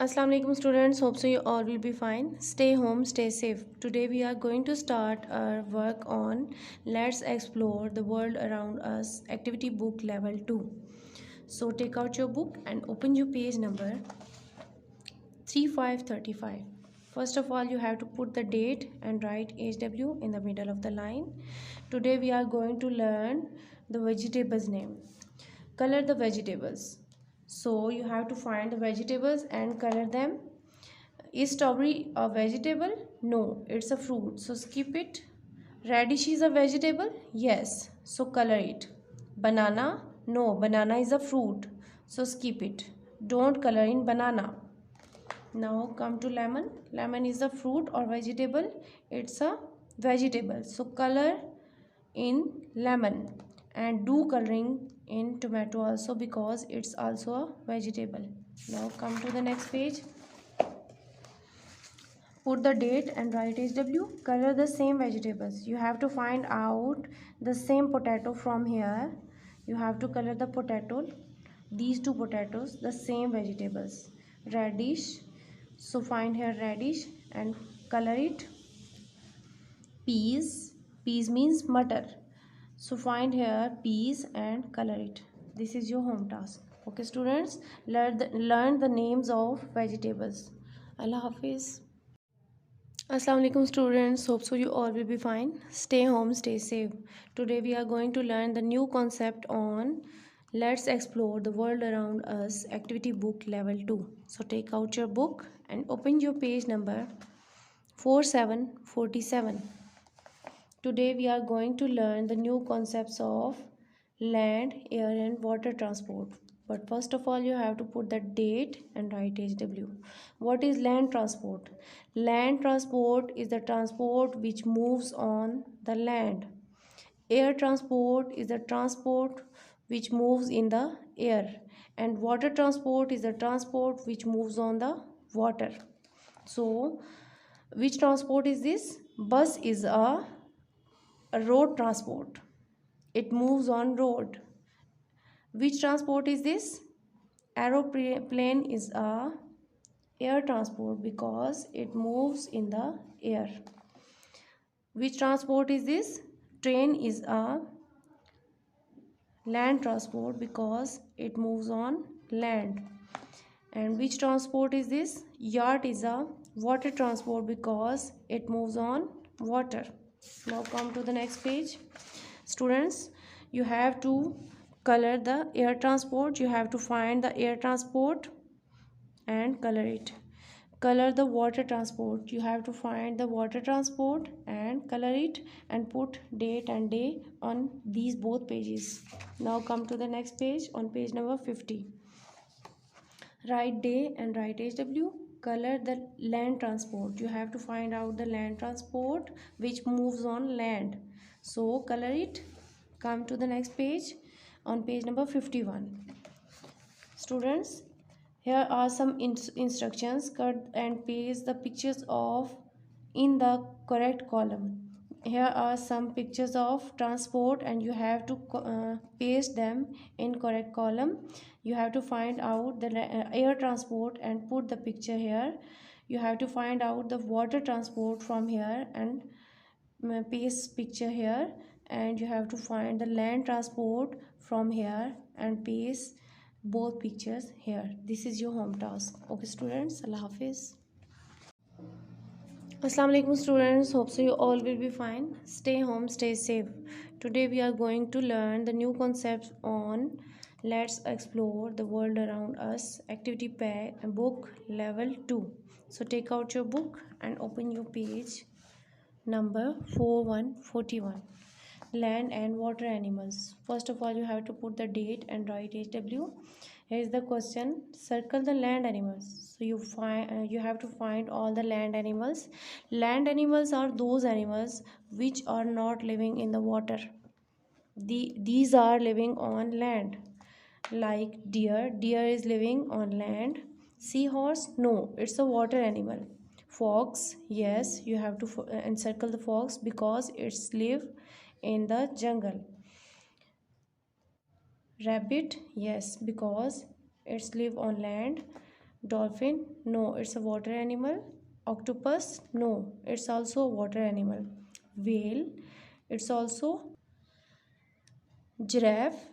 Assalamu alaikum students, hope so you all will be fine. Stay home, stay safe. Today we are going to start our work on Let's Explore the World Around Us activity book level 2. So take out your book and open your page number 3535. First of all, you have to put the date and write HW in the middle of the line. Today we are going to learn the vegetables name. Color the vegetables. So you have to find the vegetables and color them. Is strawberry a vegetable? No, it's a fruit. So skip it. Radish is a vegetable? Yes. So color it. Banana? No, banana is a fruit. So skip it. Don't color in banana. Now come to lemon. Lemon is a fruit or vegetable? It's a vegetable. So color in lemon and do coloring in tomato also because it's also a vegetable. Now come to the next page. Put the date and write HW. Color the same vegetables. You have to find out the same potato from here. You have to color the potato. These two potatoes, the same vegetables. Radish. So find here radish and color it. Peas. Peas means mutter. So find here peas and color it. This is your home task. Okay students, learn the names of vegetables. Allah Hafiz. Assalamu alaikum students, hope so you all will be fine. Stay home, stay safe. Today we are going to learn the new concept on Let's Explore the World Around Us activity book level 2. So take out your book and open your page number 4747. Today we are going to learn the new concepts of land, air and water transport. But first of all, you have to put the date and write HW. What is land transport? Land transport is the transport which moves on the land. Air transport is the transport which moves in the air. And water transport is the transport which moves on the water. So, which transport is this? Bus is a road transport. It moves on road. Which transport is this? Aeroplane is a air transport because it moves in the air. Which transport is this? Train is a land transport because it moves on land. And which transport is this? Yacht is a water transport because it moves on water. Now come to the next page. Students, you have to color the air transport. You have to find the air transport and color it. Color the water transport. You have to find the water transport and color it and put date and day on these both pages. Now come to the next page on page number 50. Write day and write HW. Color the land transport. You have to find out the land transport which moves on land. So color it. Come to the next page on page number 51. Students, here are some instructions. Cut and paste the pictures of in the correct column. Here are some pictures of transport and you have to paste them in correct column. You have to find out the air transport and put the picture here. You have to find out the water transport from here and paste picture here, and you have to find the land transport from here and paste both pictures here. This is your home task. Okay students, Allah Hafiz. Assalamu alaikum students, hope so you all will be fine. Stay home, stay safe. Today we are going to learn the new concepts on Let's Explore the World Around Us activity pack book level 2. So take out your book and open your page number 4141. Land and water animals. First of all, you have to put the date and write HW. Here is the question. Circle the land animals. So you have to find all the land animals. Land animals are those animals which are not living in the water. These are living on land. Like deer. Deer is living on land. Seahorse? No, it's a water animal. Fox? Yes, you have to encircle the fox because it's live in the jungle. Rabbit? Yes, because it's live on land. Dolphin? No, it's a water animal. Octopus? No, it's also a water animal. Whale? It's also giraffe?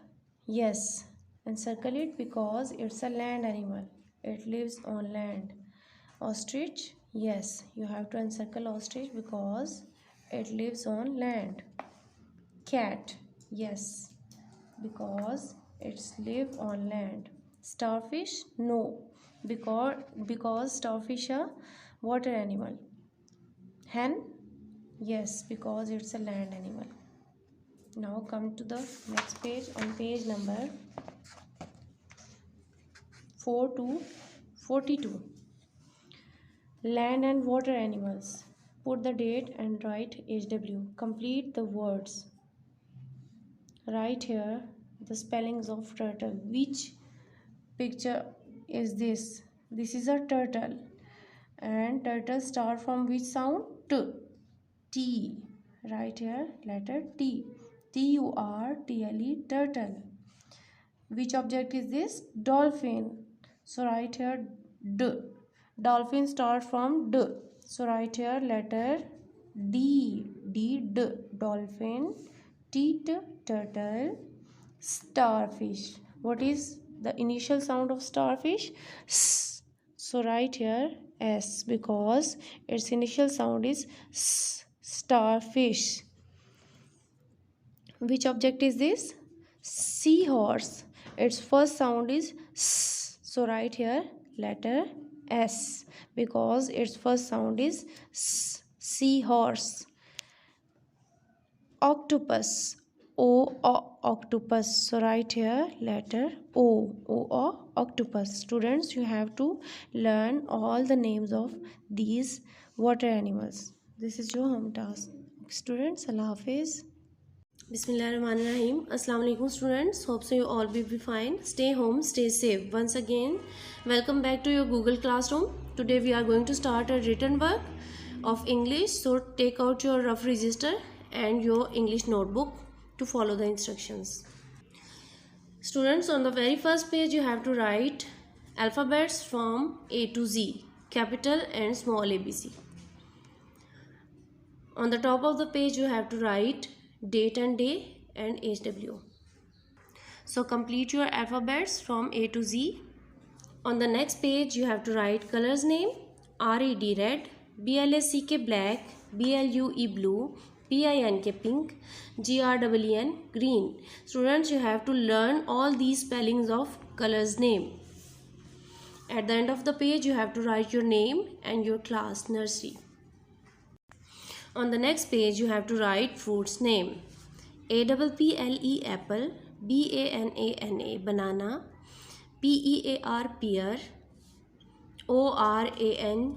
Yes. And circle it because it's a land animal. It lives on land. Ostrich? Yes, you have to encircle ostrich because it lives on land. Cat? Yes, because it's live on land. Starfish? No, because starfish are water animal. Hen? Yes, because it's a land animal. Now come to the next page, on page number 4 to 42. Land and water animals. Put the date and write HW. Complete the words. Write here the spellings of turtle. Which picture is this? This is a turtle. And turtle start from which sound? T. T. Write here letter T. Turtle. Turtle. Which object is this? Dolphin. So write here D. Dolphin start from D. So write here letter D. D. Dolphin. T. Turtle. Starfish. What is the initial sound of starfish? S. So write here S because its initial sound is S. Starfish. Which object is this? Seahorse. Its first sound is S. So write here letter S because its first sound is S. Seahorse. Octopus. Octopus. So write here letter O octopus. Students, you have to learn all the names of these water animals. This is your home task. Students, Allah Hafiz. Bismillahirrahmanirrahim. Assalamu alaikum students. Hope so you all will be fine. Stay home, stay safe. Once again, welcome back to your Google Classroom. Today we are going to start a written work of English. So take out your rough register and your English notebook to follow the instructions. Students, on the very first page you have to write alphabets from A to Z, capital and small ABC. On the top of the page you have to write date and day and HW. So complete your alphabets from A to Z. On the next page you have to write colors name: RED red, BLACK black, BLUE blue, PINK pink, GREEN green. Students, you have to learn all these spellings of colors name. At the end of the page you have to write your name and your class nursery. On the next page you have to write fruits name: APPLE apple, BANANA banana, PEAR pear, ORANGE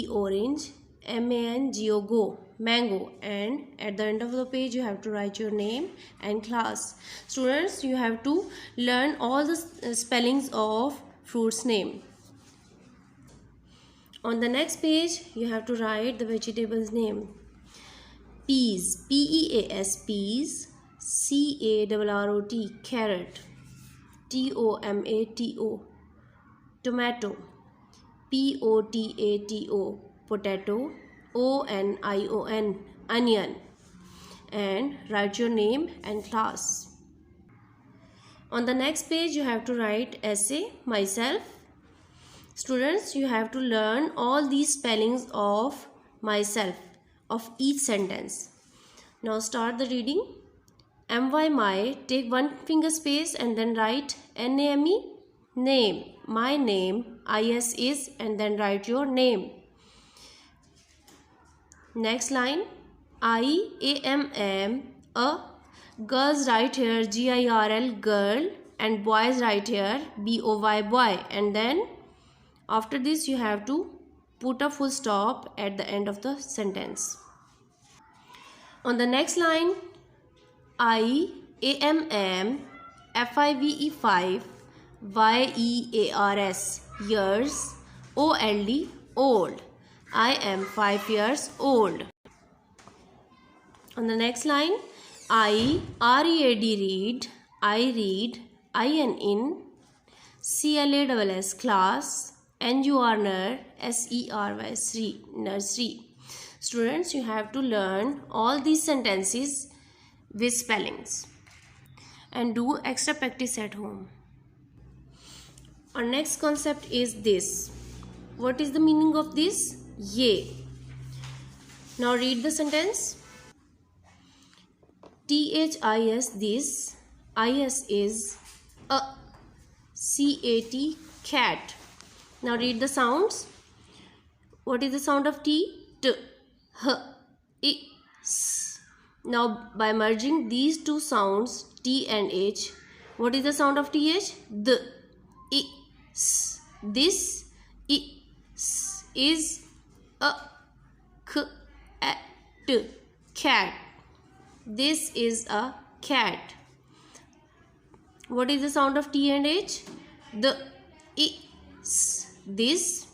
orange, MANGO mango, and at the end of the page you have to write your name and class. Students, you have to learn all the spellings of fruits name. On the next page you have to write the vegetables name: peas, PEAS peas, CARROT carrot, TOMATO tomato, POTATO potato, ONION onion, and write your name and class. On the next page you have to write essay myself. Students, you have to learn all these spellings of myself of each sentence. Now start the reading. my, take one finger space and then write NAME name. My name. IS is, and then write your name. Next line, IAMM a. Girls write here GIRL girl, and boys write here BOY boy, and then after this you have to put a full stop at the end of the sentence. On the next line, IAMM FIVE 5 YEARS years, OLD old. I am 5 years old. On the next line, READ read, I read, IN CLASS class, N-U-R, S-E-R-Y, Sri, nursery. Students, you have to learn all these sentences with spellings and do extra practice at home. Our next concept is this. What is the meaning of this? Ye. Now read the sentence. T-H-I-S, this. I-S is a. C-A-T, cat. Now read the sounds. What is the sound of T? T. H. I. S. Now by merging these two sounds, T and H, what is the sound of TH? The. I. S. This. I. S. Is a. K. A. T. Cat. This is a cat. What is the sound of T and H? The. I. S. This.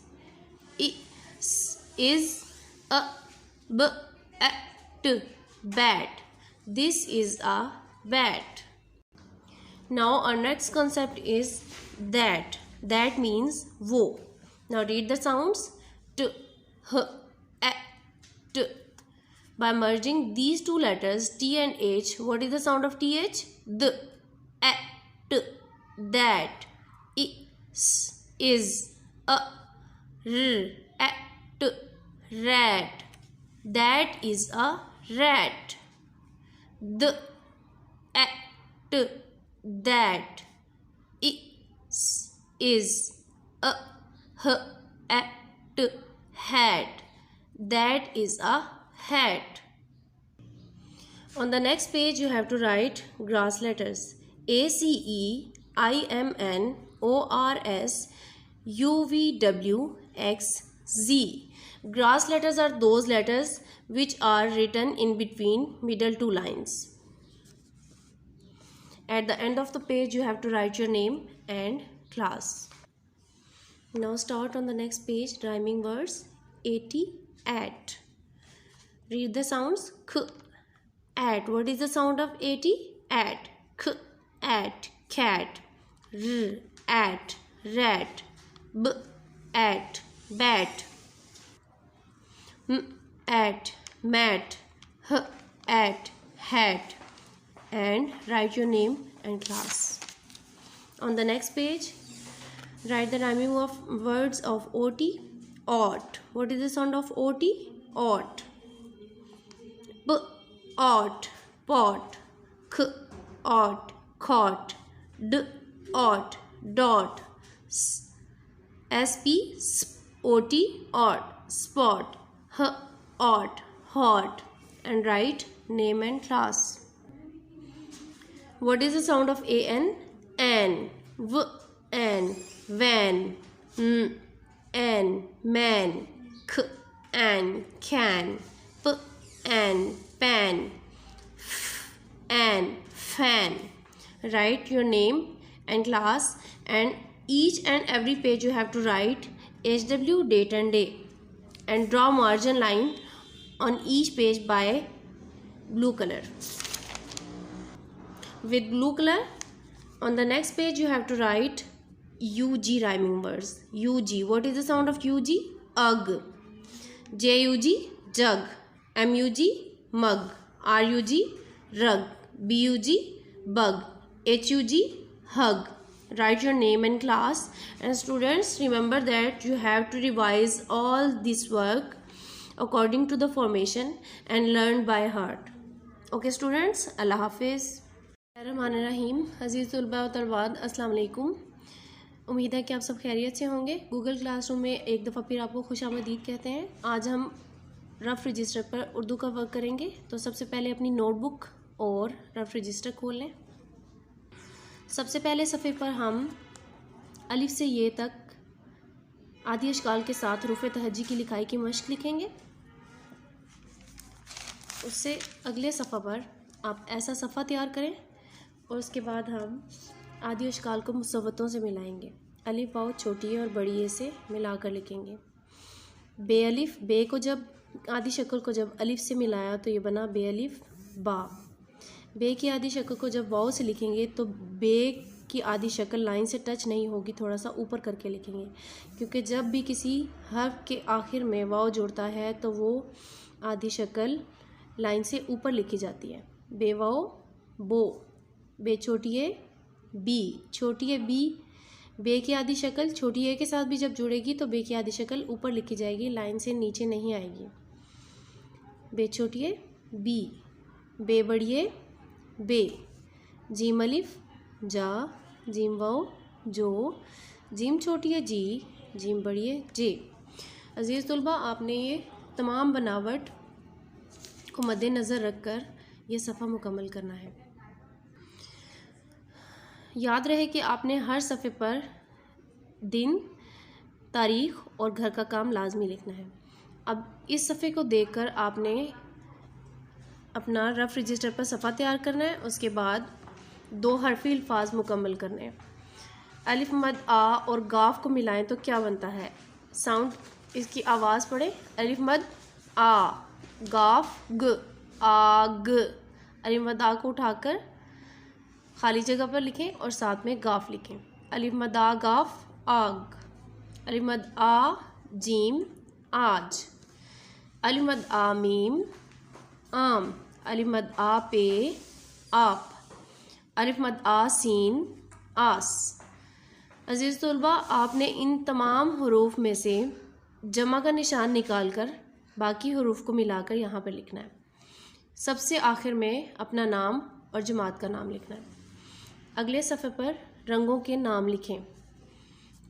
I. S. Is a. B. A. T. Bat. This is a bat. Now our next concept is that. That means wo. Now read the sounds. T. H. A. T. By merging these two letters T and H, what is the sound of TH? The. A. T. That. I. S. Is a. R. A. T. Rat. That is a rat. The. A. T. That. I. S. Is a. H. A. T. Hat. That is a hat. On the next page you have to write grass letters. ACEIMNORSUVWXZ. Grass letters are those letters which are written in between middle two lines. At the end of the page you have to write your name and class. Now start on the next page rhyming words. 80 at. Read the sounds. K. At. What is the sound of 80? At. K. At. Cat. R. At. Rat. B. At. Bat. M. At. Mat. H. At. Hat. And write your name and class. On the next page, write the rhyming of words of OT. Ought. What is the sound of OT? Ought. P. Ought. Pot. K. Ought. Caught. D. Ought. Dot. SP. OT. Ought. Spot. H. Ought. Hot. And write name and class. What is the sound of AN? An. V. An. Van. M. An. Man. K. An. Can. P. An. Pan. F. An. Fan. Write your name and class, and each and every page you have to write HW, date and day, and draw margin line on each page by blue color. With blue color, on the next page you have to write UG rhyming words. UG. What is the sound of UG? Ugh. JUG. Jug. MUG. Mug. RUG. Rug. BUG. Bug. HUG. Hug. Write your name and class. And students, remember that you have to revise all this work according to the formation and learn by heart. Okay students, Allah Hafiz. रहमानिर्रहीम. अज़ीज़ तलबा व तलबात, अस्सलाम वालेकुम. उम्मीद है कि आप सब खैरियत से होंगे. गूगल क्लासरूम में एक दफ़ा फिर आपको खुशामदीद कहते हैं. आज हम रफ़ रजिस्टर पर उर्दू का वर्क करेंगे. तो सबसे पहले अपनी नोटबुक और रफ़ रजिस्टर खोल लें. सबसे पहले सफ़े पर हम अलिफ से ये तक आदि अशकाल के साथ रूफ़ तहज्जी की लिखाई की मश्क लिखेंगे. उससे अगले सफ़ा पर आप ऐसा सफ़ा तैयार करें और उसके बाद हम आदि अशकाल को मुसव्वतों से मिलाएंगे. अलिफ वाव छोटी और बड़ी ए से मिलाकर लिखेंगे. बे अलिफ, बे को जब आदि शक्ल को जब अलिफ से मिलाया तो ये बना बे अलिफ बा. बे की आदि शक्ल को जब वाव से लिखेंगे तो बे की आधी शक्ल लाइन से टच नहीं होगी, थोड़ा सा ऊपर करके लिखेंगे, क्योंकि जब भी किसी हर्फ के आखिर में वाव जुड़ता है तो वो आधी शक्ल लाइन से ऊपर लिखी जाती है। बेवाओ बो, बे छोटी ए बी, छोटी ए बी, बे की आधी शक्ल छोटी ए के साथ भी जब जुड़ेगी तो बे की आधी शक्ल ऊपर लिखी जाएगी, लाइन से नीचे नहीं आएगी। बे छोटी ए बी, बे बड़ी ए बे, जीम अलिफ जा, जीम वाओ जो, जीम छोटी है जी, जीम बड़ी है जे। अजीज़ तुलबा, आपने ये तमाम बनावट को मद्देनज़र रखकर ये सफ़ा मुकम्मल करना है। याद रहे कि आपने हर सफ़े पर दिन, तारीख़ और घर का काम लाजमी लिखना है। अब इस सफ़े को देखकर आपने अपना रफ़ रजिस्टर पर सफ़ा तैयार करना है। उसके बाद 2 हरफ़ी अल्फाज मुकम्मल करने हैं। अलिफ मद आ और गाफ को मिलाएं तो क्या बनता है? साउंड, इसकी आवाज़ पढ़े। अलिफ मद आ, गाफ ग, आग। अलिफ मद आ को उठाकर खाली जगह पर लिखें और साथ में गाफ लिखें। अलिफ मद आ गाफ आग। अलिफ मद आ जीम आज। अलिफ मद आ मीम आम। अलिफ मद आ पे आप। अलिफ मद आ सीन आस। अजीज़ तुलबा, आपने इन तमाम हरूफ में से जमा का निशान निकालकर बाकी हरूफ को मिलाकर यहाँ पर लिखना है। सबसे आखिर में अपना नाम और जमात का नाम लिखना है। अगले सफ़े पर रंगों के नाम लिखें।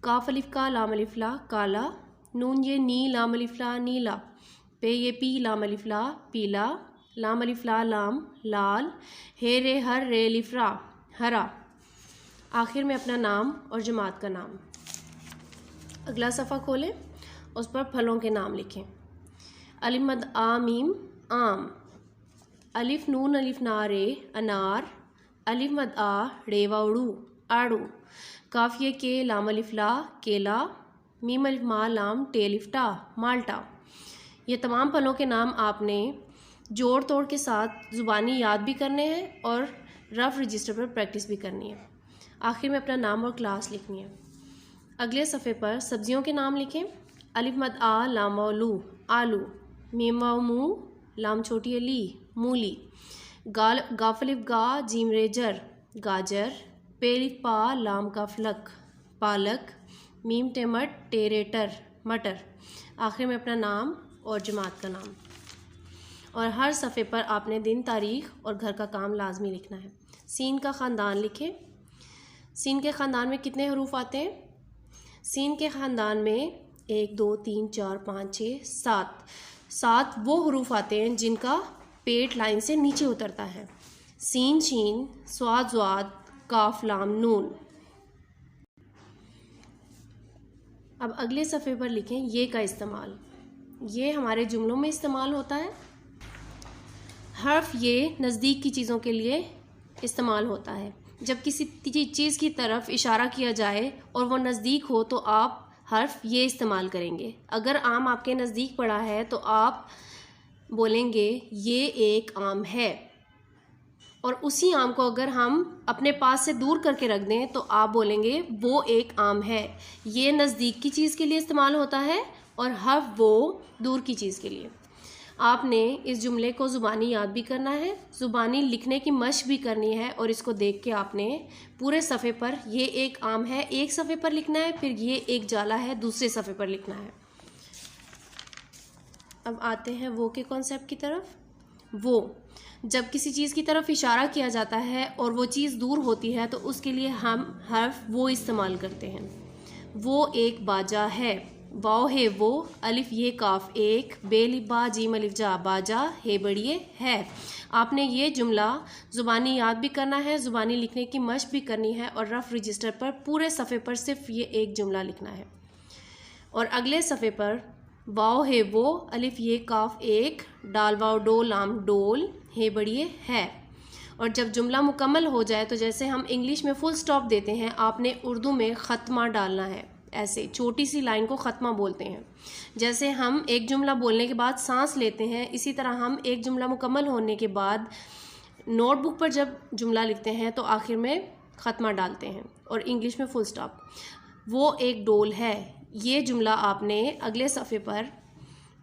काफ अलिफ का लाम अलिफ ला काला, नून ये नी लाम अलिफ ला नीला, पे ये पी लाम अलिफ ला पीला, लाम अलिफ ला लाम लाल, हे रे हर रे अलिफ रा हरा। आखिर में अपना नाम और जमात का नाम। अगला सफ़ा खोलें, उस पर फलों के नाम लिखें। अलिफ मद आ मीम आम। अलिफ नून अलिफ ना रे अनार। अलिफ मद आ रेवा उड़ू आड़ू। काफिए के लाम अलिफ ला केला। मीम अलिफ मा लाम टे अलिफ टा माल्टा। ये तमाम फलों के नाम आपने जोड़ तोड़ के साथ ज़ुबानी याद भी करने हैं और रफ़ रजिस्टर पर प्रैक्टिस भी करनी है। आखिर में अपना नाम और क्लास लिखनी है। अगले सफ़े पर सब्जियों के नाम लिखें। अलिफ मद आ लाम लू आलू। मीम वाव मू लाम छोटी अली मूली। गाफ अलिफ गा जीम रे जर गाजर। पे अलिफ पा लाम का फलक पालक। मीम टेमट टेरेटर मटर। आखिर में अपना नाम और जमात का नाम। और हर सफ़े पर आपने दिन, तारीख़ और घर का काम लाजमी लिखना है। सीन का ख़ानदान लिखें। सीन के ख़ानदान में कितने हरूफ आते हैं? सीन के ख़ानदान में 1 2 3 4 5 6 7 वो हरूफ आते हैं जिनका पेट लाइन से नीचे उतरता है। सीन शीन स्वाद ज़्वाद काफ लाम नून। अब अगले सफ़े पर लिखें ये का इस्तेमाल। ये हमारे जुमलों में इस्तेमाल होता है। हर्फ ये नज़दीक की चीज़ों के लिए इस्तेमाल होता है। जब किसी चीज़ की तरफ इशारा किया जाए और वो नज़दीक हो तो आप हर्फ ये इस्तेमाल करेंगे। अगर आम आपके नज़दीक पड़ा है तो आप बोलेंगे ये एक आम है, और उसी आम को अगर हम अपने पास से दूर करके रख दें तो आप बोलेंगे वो एक आम है। ये नज़दीक की चीज़ के लिए इस्तेमाल होता है और हर्फ वो दूर की चीज़ के लिए। आपने इस जुमले को ज़ुबानी याद भी करना है, ज़ुबानी लिखने की मशक भी करनी है, और इसको देख के आपने पूरे सफ़े पर ये एक आम है एक सफ़े पर लिखना है, फिर ये एक जाला है दूसरे सफ़े पर लिखना है। अब आते हैं वो के कॉन्सेप्ट की तरफ। वो, जब किसी चीज़ की तरफ इशारा किया जाता है और वो चीज़ दूर होती है तो उसके लिए हम हर्फ वो इस्तेमाल करते हैं। वो एक बाजा है। वाओ है वो, अलिफ ये काफ एक, बेलिफ बा जीम अलिफ जा बाजा, हे बड़िए है। आपने ये जुमला ज़ुबानी याद भी करना है, ज़ुबानी लिखने की मशक भी करनी है, और रफ़ रजिस्टर पर पूरे सफ़े पर सिर्फ ये एक जुमला लिखना है। और अगले सफ़े पर वाओ है वो, अलिफ ये काफ एक, डाल वाओ डो लाम डोल, हे बड़िए है। और जब जुमला मुकम्मल हो जाए तो जैसे हम इंग्लिश में फुल स्टॉप देते हैं, आपने उर्दू में ख़त्मा डालना है। ऐसे छोटी सी लाइन को ख़त्मा बोलते हैं। जैसे हम एक जुमला बोलने के बाद सांस लेते हैं, इसी तरह हम एक जुमला मुकम्मल होने के बाद नोटबुक पर जब जुमला लिखते हैं तो आखिर में ख़त्मा डालते हैं और इंग्लिश में फुल स्टॉप। वो एक डोल है। ये जुमला आपने अगले सफ़े पर,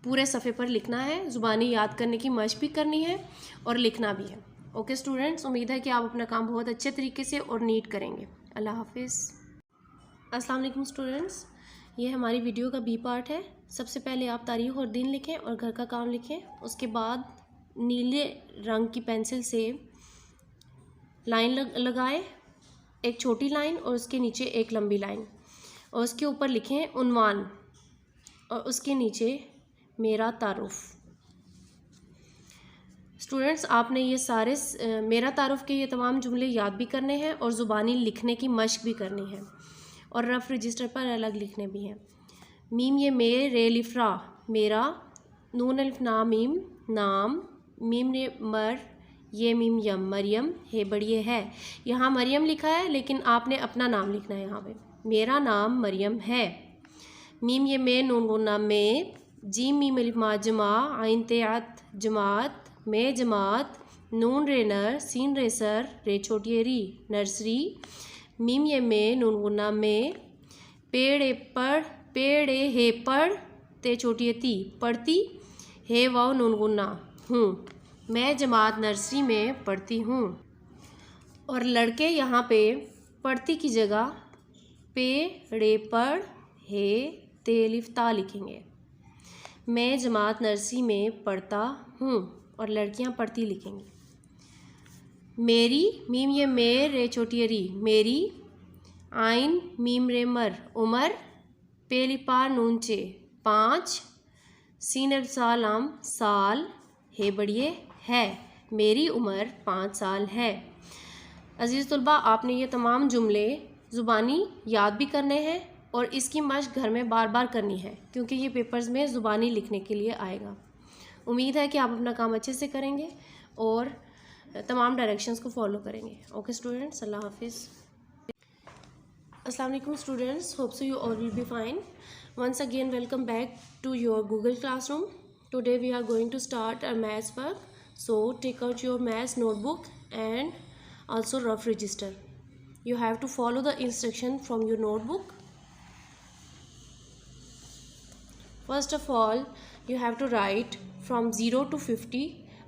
पूरे सफ़े पर लिखना है। ज़ुबानी याद करने की मशक भी करनी है और लिखना भी है। ओके स्टूडेंट्स, उम्मीद है कि आप अपना काम बहुत अच्छे तरीके से और नीट करेंगे। अल्लाह हाफिज़। अस्सलाम वालेकुम स्टूडेंट्स, ये हमारी वीडियो का बी पार्ट है। सबसे पहले आप तारीख़ और दिन लिखें और घर का काम लिखें। उसके बाद नीले रंग की पेंसिल से लाइन लगाएं, एक छोटी लाइन और उसके नीचे एक लंबी लाइन, और उसके ऊपर लिखें उन्वान और उसके नीचे मेरा तारुफ। स्टूडेंट्स, आपने ये सारे मेरा तारुफ के ये तमाम जुमले याद भी करने हैं और ज़ुबानी लिखने की मशक भी करनी है और रफ़ रजिस्टर पर अलग लिखने भी हैं। मीम ये मे रे लिफ्रा मेरा, नून अलिफ ना मीम नाम, मीम रे मर ये मीम यम मरियम, हे बड़िए है। यहाँ मरियम लिखा है लेकिन आपने अपना नाम लिखना है। यहाँ पे मेरा नाम मरियम है। मीम ये मे नून गुन्ना में, जीम मीम अलिफ मा जमा, आइन तेआत जमात, में जमात, नून रे नर, सीन रे सर, रे छोटी री नर्सरी। मीम ये में नून गुन्ना में, पेड़ ए पढ़, पेड़ ए हे पढ़, ते छोटी ती पढ़ती, हे वाओ नून गुन्ना हूँ, मैं जमात नर्सरी में पढ़ती हूँ। और लड़के यहाँ पे पढ़ती की जगह पे रे पढ़ हे ते अलिफ ता लिखेंगे। मैं जमात नर्सरी में पढ़ता हूँ और लड़कियाँ पढ़ती लिखेंगी। मेरी, मीम ये मे रे छोटी री मेरी, आइन मीम रे मर उमर, पे लिपा नून चे 5, सीन अलिफ सालाम साल, हे बढ़िए है, मेरी उम्र 5 साल है। अज़ीज़ तुलबा, आपने ये तमाम जुमले ज़ुबानी याद भी करने हैं और इसकी मशक घर में बार बार करनी है क्योंकि ये पेपर्स में ज़ुबानी लिखने के लिए आएगा। उम्मीद है कि आप अपना काम अच्छे से करेंगे और तमाम डायरेक्शंस को फॉलो करेंगे। ओके स्टूडेंट्स, अल्लाह हाफिज़। अस्सलाम वालेकुम students, hope so you all will be fine. Once again welcome back to your Google classroom. Today we are going to start our maths work. So take out your maths notebook and also rough register. You have to follow the instruction from your notebook. First of all, you have to write from 0 to 50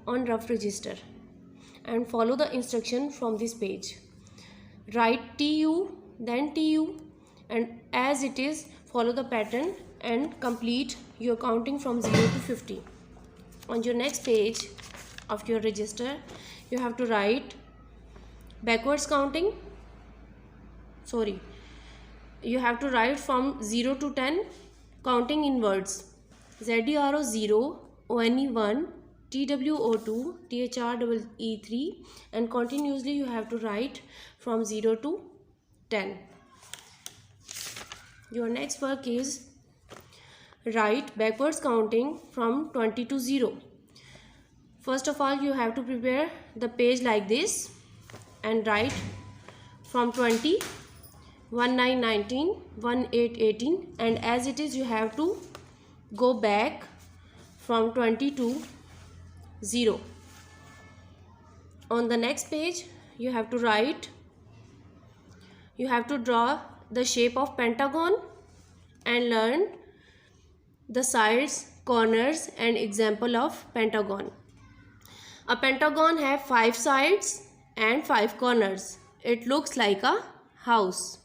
on rough register and follow the instruction from this page. Write TU, then TU, and as it is, follow the pattern and complete your counting from 0 to 50. On your next page of your register, you have to write backwards counting. You have to write from 0 to 10 counting in words. ZERO 0, ONE 1, TWO 2, THREE 3, and continuously you have to write from 0 to 10. Your next work is write backwards counting from 20 to 0. First of all, you have to prepare the page like this and write from 20, 19, 19, 18, 18, and as it is you have to go back from 20 to 0. On the next page, you have to write, you have to draw the shape of pentagon and learn the sides, corners and example of pentagon. A pentagon have 5 sides and 5 corners. It looks like a house.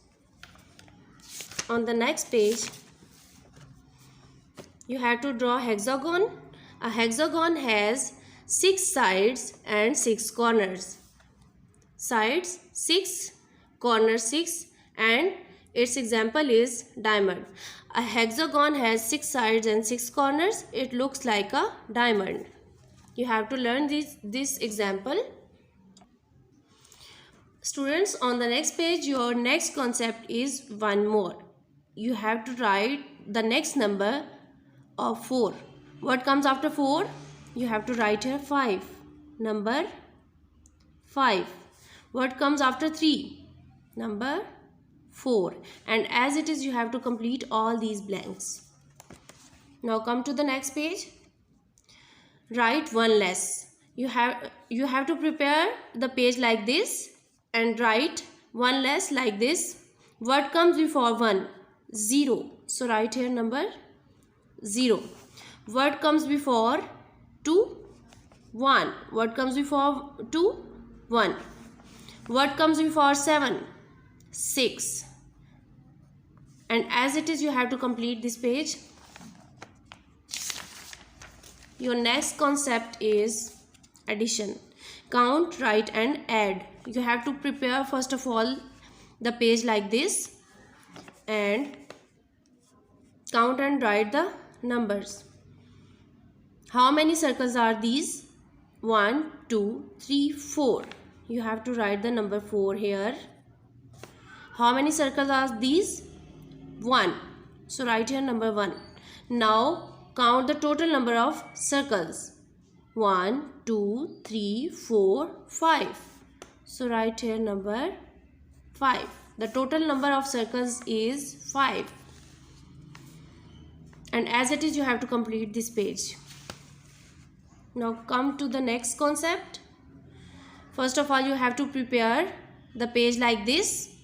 On the next page, you have to draw hexagon. A hexagon has 6 sides and 6 corners. Sides 6, corners 6, and its example is diamond. A hexagon has 6 sides and 6 corners. It looks like a diamond. You have to learn this example. Students, on the next page, your next concept is one more. You have to write the next number of 4. What comes after 4? You have to write here 5. Number 5. What comes after 3? Number 4. And as it is, you have to complete all these blanks. Now come to the next page. Write one less. You have to prepare the page like this and write 1 less, like this. What comes before 1? 0. So write here number 0. What comes before 2? 1. What comes before 2? 1. What comes before 7? 6. And as it is, you have to complete this page. Your next concept is addition. Count, write and add. You have to prepare first of all the page like this and count and write the numbers. How many circles are these? 1, 2, 3, 4. You have to write the number 4 here. How many circles are these? 1. So write here number 1. Now count the total number of circles. 1, 2, 3, 4, 5. So write here number 5. The total number of circles is 5. And as it is, you have to complete this page. Now come to the next concept. First of all, you have to prepare the page like this.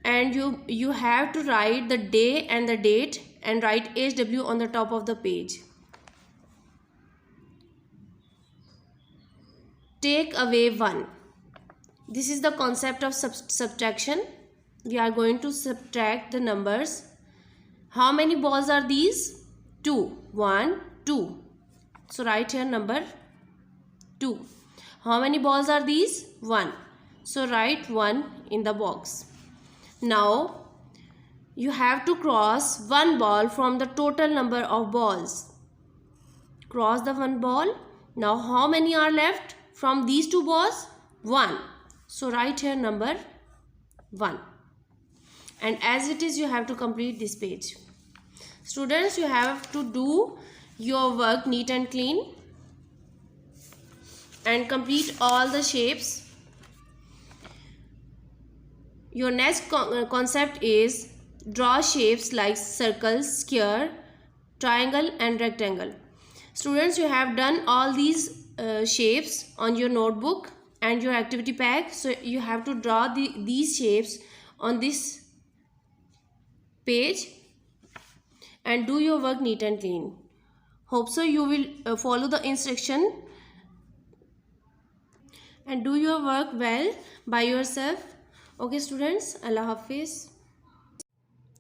And you have to write the day and the date and write HW on the top of the page. Take away 1. This is the concept of subtraction. We are going to subtract the numbers. How many balls are these? 2. 1, 2. So write here number 2. How many balls are these? 1. So write 1 in the box. Now you have to cross one ball from the total number of balls. Cross the one ball. Now how many are left from these two balls? 1. So write here number 1. And as it is, you have to complete this page. Students, you have to do your work neat and clean and complete all the shapes. Your next concept is draw shapes like circle, square, triangle and rectangle. Students, you have done all these shapes on your notebook and your activity pack. So you have to draw these shapes on this page and do your work neat and clean. Hope so you will follow the instruction and do your work well by yourself. Okay students, Allah Hafiz.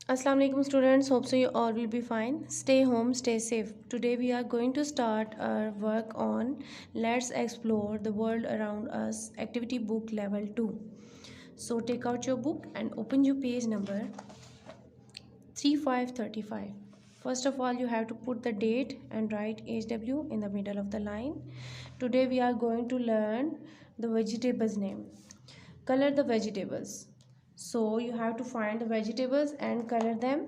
Assalamu alaikum students, hope so you all will be fine. Stay home, stay safe. Today we are going to start our work on Let's Explore the World Around Us Activity Book Level 2. So take out your book and open your page number 3535. First of all, you have to put the date and write HW in the middle of the line. Today we are going to learn the vegetables name. Color the vegetables. So you have to find the vegetables and color them.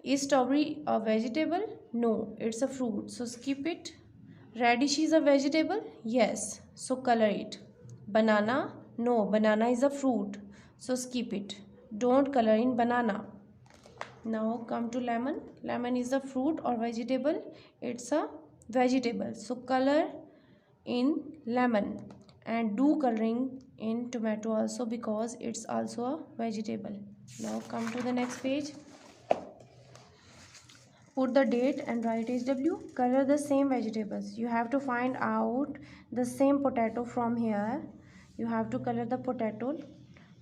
Is strawberry a vegetable? No, it's a fruit. So skip it. Radish is a vegetable? Yes. So color it. Banana? No, banana is a fruit. So skip it. Don't color in banana. Now come to lemon. Lemon is a fruit or vegetable? It's a vegetable. So color in lemon. And do coloring in tomato also because it's also a vegetable. Now come to the next page. Put the date and write HW. Color the same vegetables. You have to find out the same potato from here. You have to color the potato.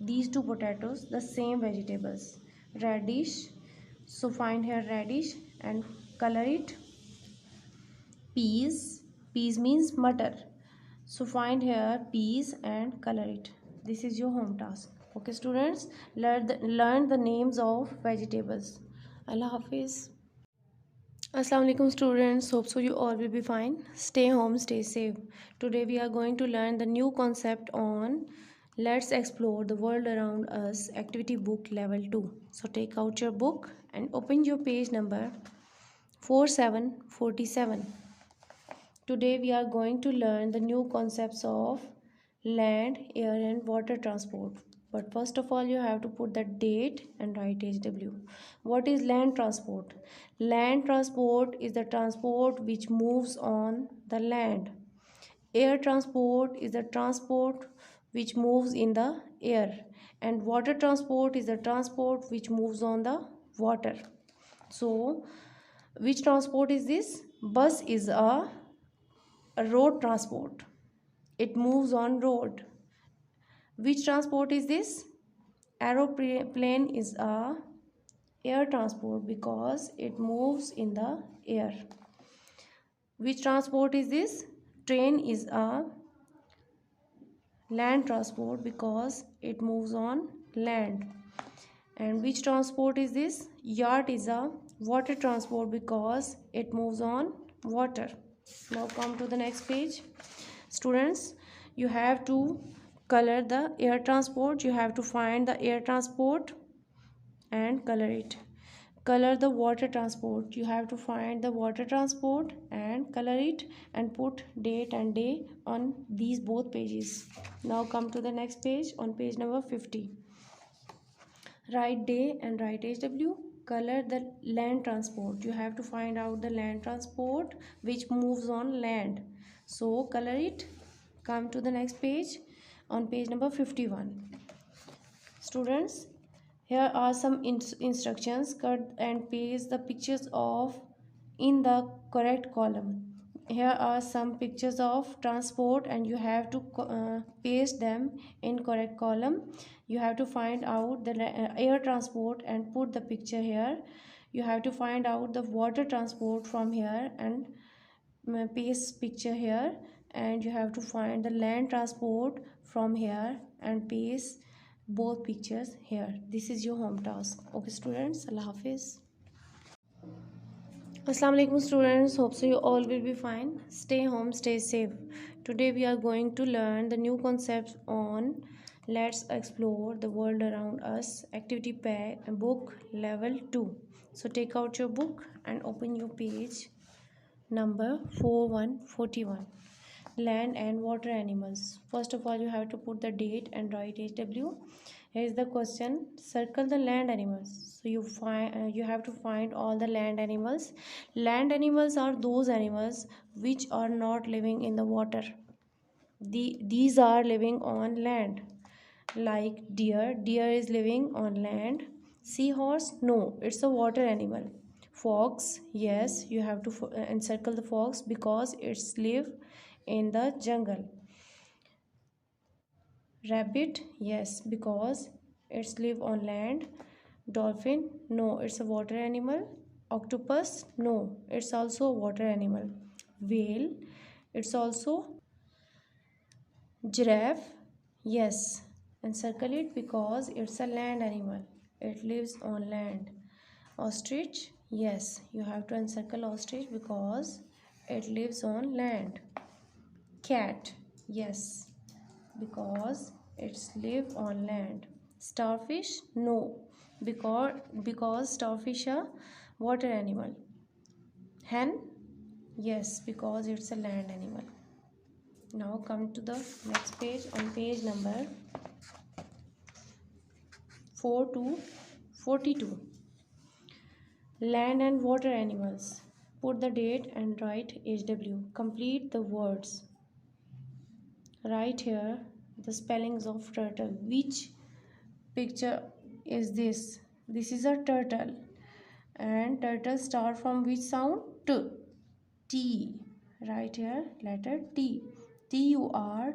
These two potatoes, the same vegetables. Radish. So find here radish and color it. Peas. Peas means matar. So find here peas and color it. This is your home task. Okay students, learn the names of vegetables. Allah Hafiz. Assalamu alaikum students, hope so you all will be fine. Stay home, stay safe. Today we are going to learn the new concept on Let's Explore the World Around Us Activity Book Level 2. So take out your book and open your page number 4747. Today we are going to learn the new concepts of land, air and water transport. But first of all, you have to put the date and write HW. What is land transport? Land transport is the transport which moves on the land. Air transport is the transport which moves in the air, and water transport is the transport which moves on the water. So which transport is this? Bus is a road transport, it moves on road. Which transport is this? Aeroplane is a air transport because it moves in the air. Which transport is this? Train is a land transport because it moves on land. And which transport is this? Yacht is a water transport because it moves on water. Now come to the next page. Students, you have to color the air transport. You have to find the air transport and color it. Color the water transport. You have to find the water transport and color it and put date and day on these both pages. Now come to the next page, on page number 50. Write day and write HW. Color the land transport. You have to find out the land transport which moves on land. So color it. Come to the next page, on page number 51. Students, here are some instructions. Cut and paste the pictures of in the correct column. Here are some pictures of transport and you have to paste them in correct column. You have to find out the air transport and put the picture here. You have to find out the water transport from here and paste picture here, and you have to find the land transport from here and paste both pictures here. This is your home task. Okay students, Allah Hafiz. Assalamu alaikum students, hope so you all will be fine. Stay home, stay safe. Today we are going to learn the new concepts on Let's Explore the World Around Us activity pack book level 2. So take out your book and open your page number 4141. Land and water animals. First of all, you have to put the date and write HW. Here is the question. Circle the land animals. So you have to find all the land animals. Land animals are those animals which are not living in the water. These are living on land. Like deer. Deer is living on land. Seahorse, no, it's a water animal. Fox, yes, you have to encircle the fox because it's live in the jungle. Rabbit, yes, because it's live on land. Dolphin, no, it's a water animal. Octopus, no, it's also a water animal. Whale, it's also. Giraffe, yes, encircle it because it's a land animal, it lives on land. Ostrich, yes, you have to encircle ostrich because it lives on land. Cat, yes, because it's live on land. Starfish, no, because starfish are water animal. Hen, yes, because it's a land animal. Now come to the next page, on page number 4 to 42. Land and water animals. Put the date and write HW. Complete the words. Write here the spellings of turtle. Which picture is this? This is a turtle. And turtle start from which sound? T. T. Write here letter T. Turtle.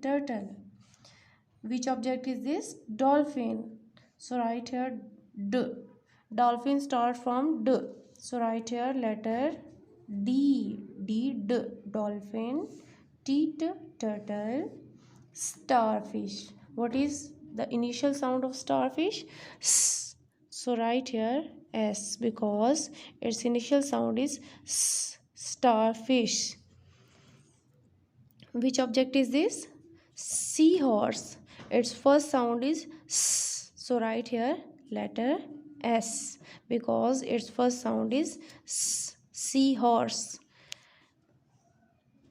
Turtle. Which object is this? Dolphin. So write here D. Dolphin start from D. So write here letter D. D. Dolphin. T. Turtle. Starfish. What is the initial sound of starfish? S. So write here S because its initial sound is S. Starfish. Which object is this? Seahorse. Its first sound is S. So write here letter S because its first sound is S. Seahorse.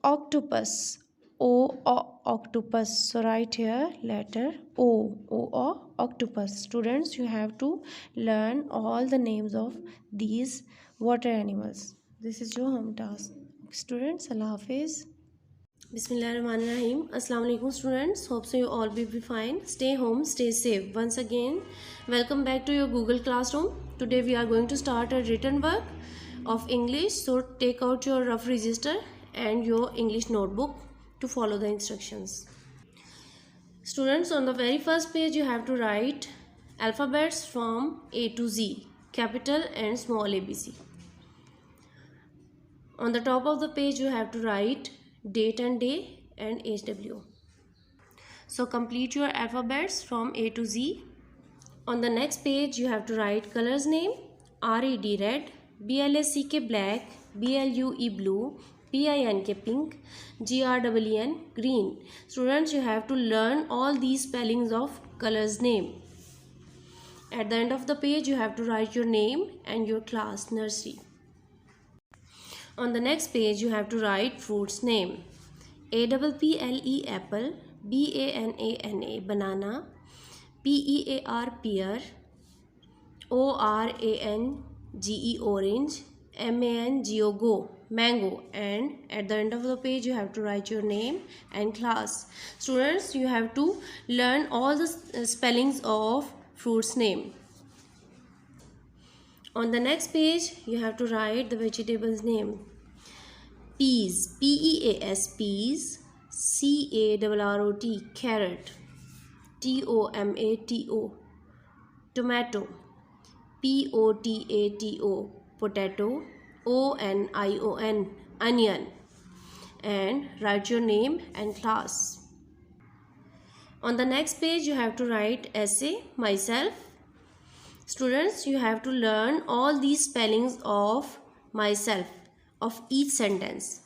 Octopus. Octopus. So write here letter O octopus. Students, you have to learn all the names of these water animals. This is your home task. Students, Allah Hafiz. Bismillahirrahmanirrahim. Assalamu alaikum students. Hope so you all will be fine. Stay home, stay safe. Once again, welcome back to your Google Classroom. Today we are going to start a written work of English. So take out your rough register and your English notebook to follow the instructions. Students, on the very first page you have to write alphabets from A to Z, capital and small ABC. On the top of the page you have to write date and day and HW. So complete your alphabets from A to Z. On the next page you have to write colors name: RED red, BLACK black, BLUE blue, PINK pink, GREEN green. Students, you have to learn all these spellings of colors name. At the end of the page you have to write your name and your class nursery. On the next page you have to write fruits name: APPLE apple, BANANA banana, PEAR pear, ORANGE orange, MANGO mango, and at the end of the page you have to write your name and class. Students, you have to learn all the spellings of fruits name. On the next page you have to write the vegetables name: peas, PEAS peas, CARROT carrot, TOMATO tomato, POTATO potato, ONION onion, and write your name and class. On the next page you have to write essay myself. Students, you have to learn all these spellings of myself of each sentence.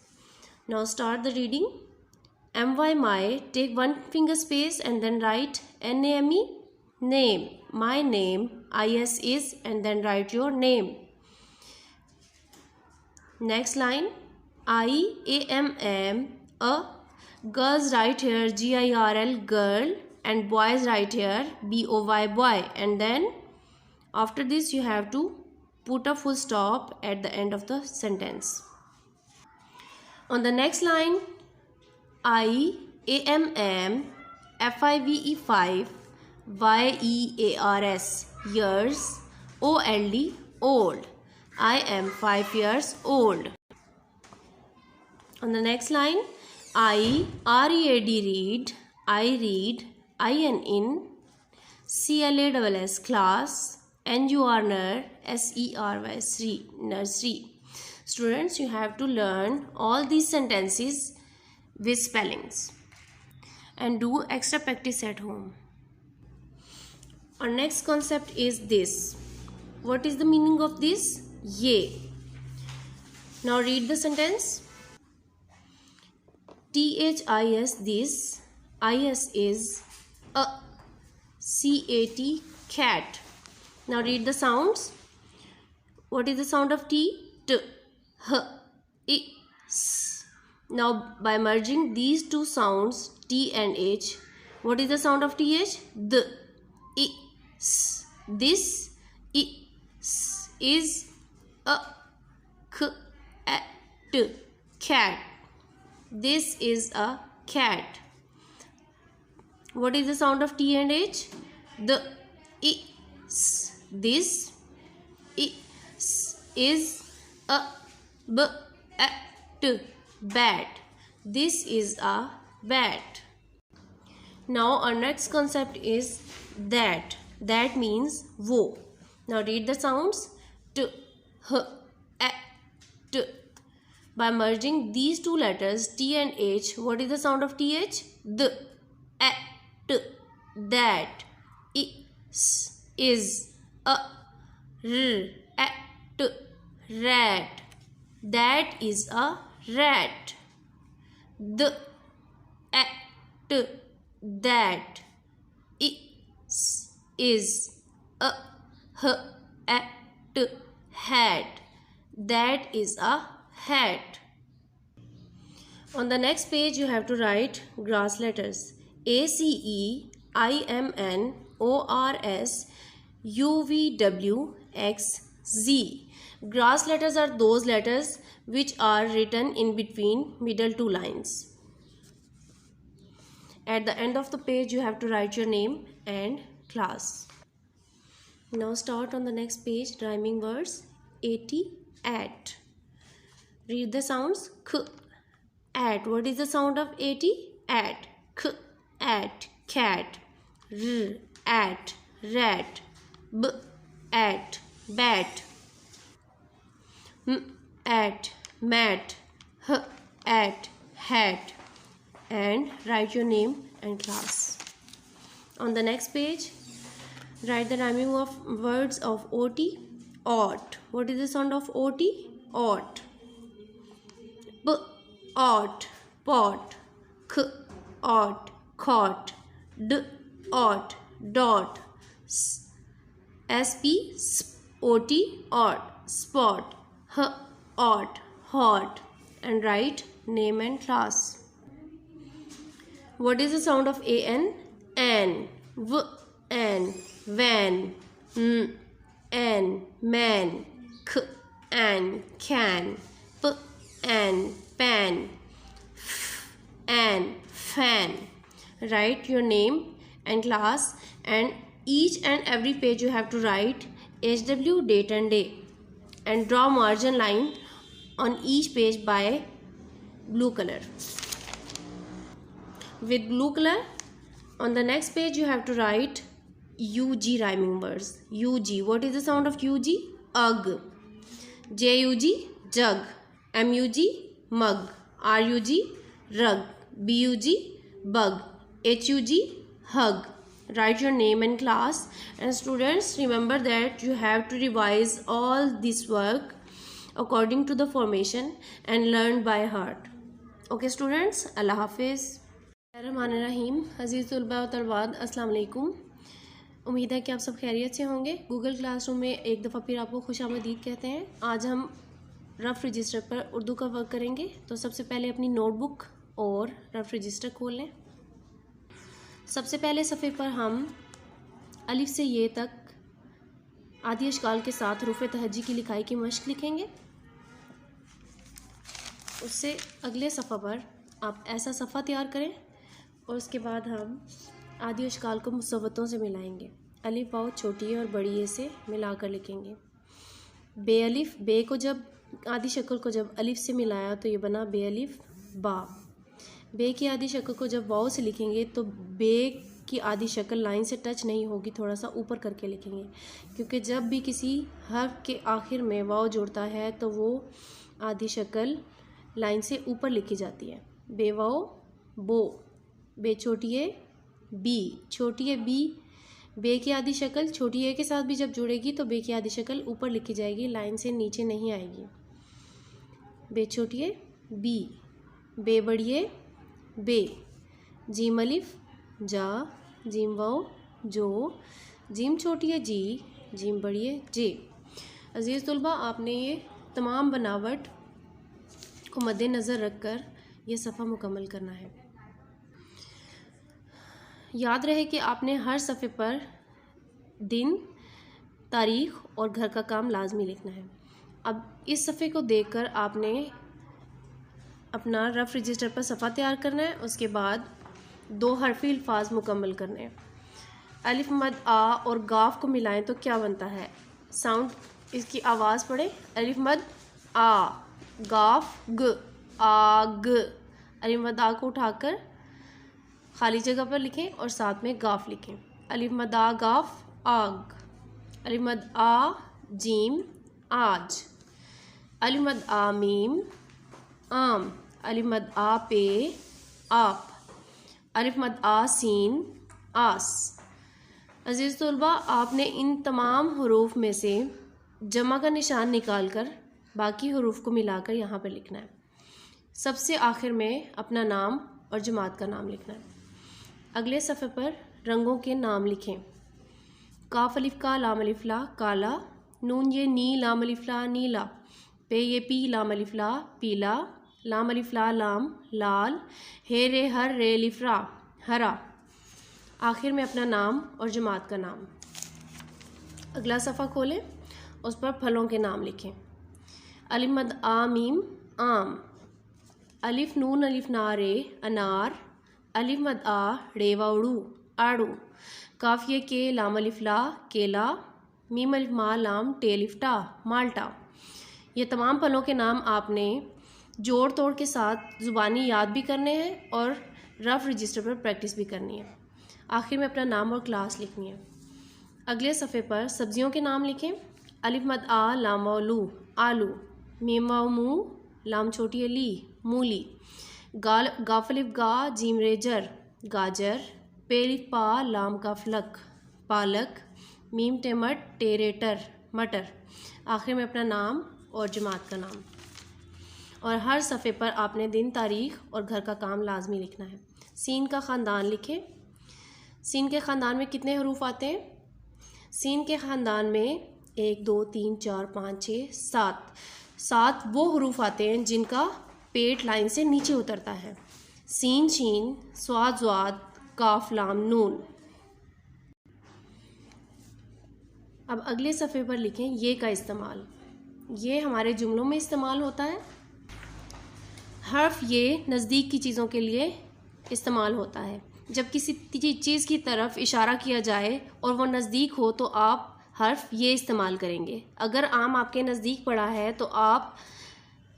Now start the reading. my, take one finger space and then write NAME, name, my name, IS is, and then write your name. Next line, IAMM, girls write here GIRL girl, and boys write here BOY boy, and then after this you have to put a full stop at the end of the sentence. On the next line, IAMM FIVE 5 YEARS years, OLD old, I am 5 years old. On the next line, READ read, I read, IN CLASS class, NUR SERY nursery. Students, you have to learn all these sentences with spellings and do extra practice at home. Our next concept is this. What is the meaning of this? Ye. Now read the sentence. THIS this, IS is, a CAT cat. Now read the sounds. What is the sound of T? T, H, I, S. Now by merging these two sounds T and H, what is the sound of TH? D, I, S. This, I, S is a K, A, T, cat. This is a cat. What is the sound of T and H? The, I, S. This is a bat. This is a bat. Now our next concept is that. That means wo. Now read the sounds. T, H, A, T. By merging these two letters T and H, what is the sound of TH? The, A, T. That. Is a rat. That is a rat. The that is a hat. That is a hat. On the next page you have to write grass letters: ACEIMNORSUVWXZ. Grass letters are those letters which are written in between middle two lines. At the end of the page you have to write your name and class. Now start on the next page. Rhyming words. 80 at. Read the sounds. K, at. What is the sound of 80? At. K, at. Cat. R, at. Rat. B, at. Bat. M, at. Mat. H, at. Hat. And write your name and class. On the next page, write the rhyming of words of OT. Ought. What is the sound of OT? Ought. B, ought. Pot. K, ought. Caught. D, ought. Dot. SP, OT, ought. Spot. H, ought. Hot. And write name and class. What is the sound of AN? An. V, an. Van. M, an. Man. K, an. Can. P, an. Pan. F, an. Fan. Write your name and class, and each and every page you have to write HW, date and day, and draw margin line on each page by blue color. With blue color, on the next page you have to write UG rhyming words. UG. What is the sound of UG? Ugh. JUG, jug. MUG, mug. RUG, rug. BUG, bug. HUG, hug. Write your name and class. And students, remember that you have to revise all this work according to the formation and learn by heart. Okay students, Allah Hafiz. रहमानिर्रहीम। अज़ीज़ तुलबा व तलबात, अस्सलाम वालेकुम। उम्मीद है कि आप सब खैरियत से होंगे। गूगल क्लासरूम में एक दफ़ा फिर आपको खुशामदीद कहते हैं। आज हम रफ़ रजिस्टर पर उर्दू का वर्क करेंगे। तो सबसे पहले अपनी नोटबुक और रफ़ रजिस्टर खोल लें। सबसे पहले सफ़े पर हम अलिफ से ये तक आदि अशकाल के साथ हुरूफ़ तहज्जी की लिखाई की मश्क लिखेंगे। उससे अगले सफ़ा पर आप ऐसा सफ़ा तैयार करें और उसके बाद हम आदि अशकाल को मुसव्वतों से मिलाएंगे। अलिफ वाव छोटी ए और बड़ी ए से मिलाकर लिखेंगे। बे अलिफ, बे को जब आदि शक्ल को जब अलिफ से मिलाया तो ये बना बे अलिफ बा। बे की आदि शक्ल को जब वाव से लिखेंगे तो बे की आदि शक्ल लाइन से टच नहीं होगी, थोड़ा सा ऊपर करके लिखेंगे, क्योंकि जब भी किसी हर्फ के आखिर में वाव जुड़ता है तो वो आदि शक्ल लाइन से ऊपर लिखी जाती है। बे वाव बो। बे छोटी ए बी। छोटी ए बी। बे की आदि शक्ल छोटी ए के साथ भी जब जुड़ेगी तो बे की आदि शक्ल ऊपर लिखी जाएगी, लाइन से नीचे नहीं आएगी। बे छोटी ए बी। बे बड़ी ए बे। जीम अलिफ जा। जीम वाव जो। जीम छोटी ए जी। जीम बड़ी ए जे। अजीज़ तुलबा, आपने ये तमाम बनावट को मद्देनज़र रखकर ये सफ़ा मुकम्मल करना है। याद रहे कि आपने हर सफ़े पर दिन, तारीख़ और घर का काम लाजमी लिखना है। अब इस सफ़े को देखकर आपने अपना रफ़ रजिस्टर पर सफ़ा तैयार करना है। उसके बाद 2 हरफ़ी अल्फाज मुकम्मल करने हैं। अलिफ मद आ और गाफ को मिलाएं तो क्या बनता है? साउंड, इसकी आवाज़ पढ़े। अलिफ मद आ, गाफ ग, आग। अलिफ मद आ को उठाकर खाली जगह पर लिखें और साथ में गाफ लिखें। अलिफ मद आ गाफ आग। अलिफ मद आ जीम आज। अलिफ मद आ मीम आम। अलिफ मद आ पे आप। अलिफ मद आ सीन आस। अजीज़ तुलबा, आपने इन तमाम हुरूफ में से जमा का निशान निकाल कर बाकी हुरूफ को मिलाकर यहाँ पर लिखना है। सबसे आखिर में अपना नाम और जमात का नाम लिखना है। अगले सफ़े पर रंगों के नाम लिखें। काफ अलिफ का, लाम अलिफ ला काला। नून ये नी, लाम अलिफ ला नीला। पे ये पी, लाम अलिफ ला पीला। लाम अलिफ ला लाम लाल। हे रे हर, रे अलिफ रा हरा। आखिर में अपना नाम और जमात का नाम। अगला सफ़ा खोलें, उस पर फलों के नाम लिखें। अलिफ मद आ मीम आम। अलिफ नून अलिफ ना रे अनार। अलिफ मद आ रे वाउड़ू आड़ू, काफिये के लाम अलिफ ला केला, मीम अलिफ मा लाम टे अलिफ टा माल्टा। ये तमाम फलों के नाम आपने जोड़ तोड़ के साथ ज़ुबानी याद भी करने हैं और रफ़ रजिस्टर पर प्रैक्टिस भी करनी है। आखिर में अपना नाम और क्लास लिखनी है। अगले सफ़े पर सब्जियों के नाम लिखें। अलिफ मद आ लाम लू आलू, मीम वाव मू लाम छोटी अली मूली, गाफ अलिफ गा जीम रेजर गाजर, पे अलिफ पा लाम का फलक पालक, मीम टेमट टेरेटर मटर। आखिर में अपना नाम और जमात का नाम। और हर सफ़े पर आपने दिन, तारीख़ और घर का काम लाजमी लिखना है। सीन का ख़ानदान लिखें। सीन के ख़ानदान में कितने हरूफ आते हैं? सीन के ख़ानदान में 1 2 3 4 5 6 7 वो हरूफ आते हैं जिनका पेट लाइन से नीचे उतरता है। सीन शीन स्वाद ज़्वाद काफ लाम नून। अब अगले सफ़े पर लिखें ये का इस्तेमाल। ये हमारे जुमलों में इस्तेमाल होता है। हर्फ ये नज़दीक की चीज़ों के लिए इस्तेमाल होता है। जब किसी चीज़ की तरफ इशारा किया जाए और वो नज़दीक हो तो आप हर्फ ये इस्तेमाल करेंगे। अगर आम आपके नज़दीक पड़ा है तो आप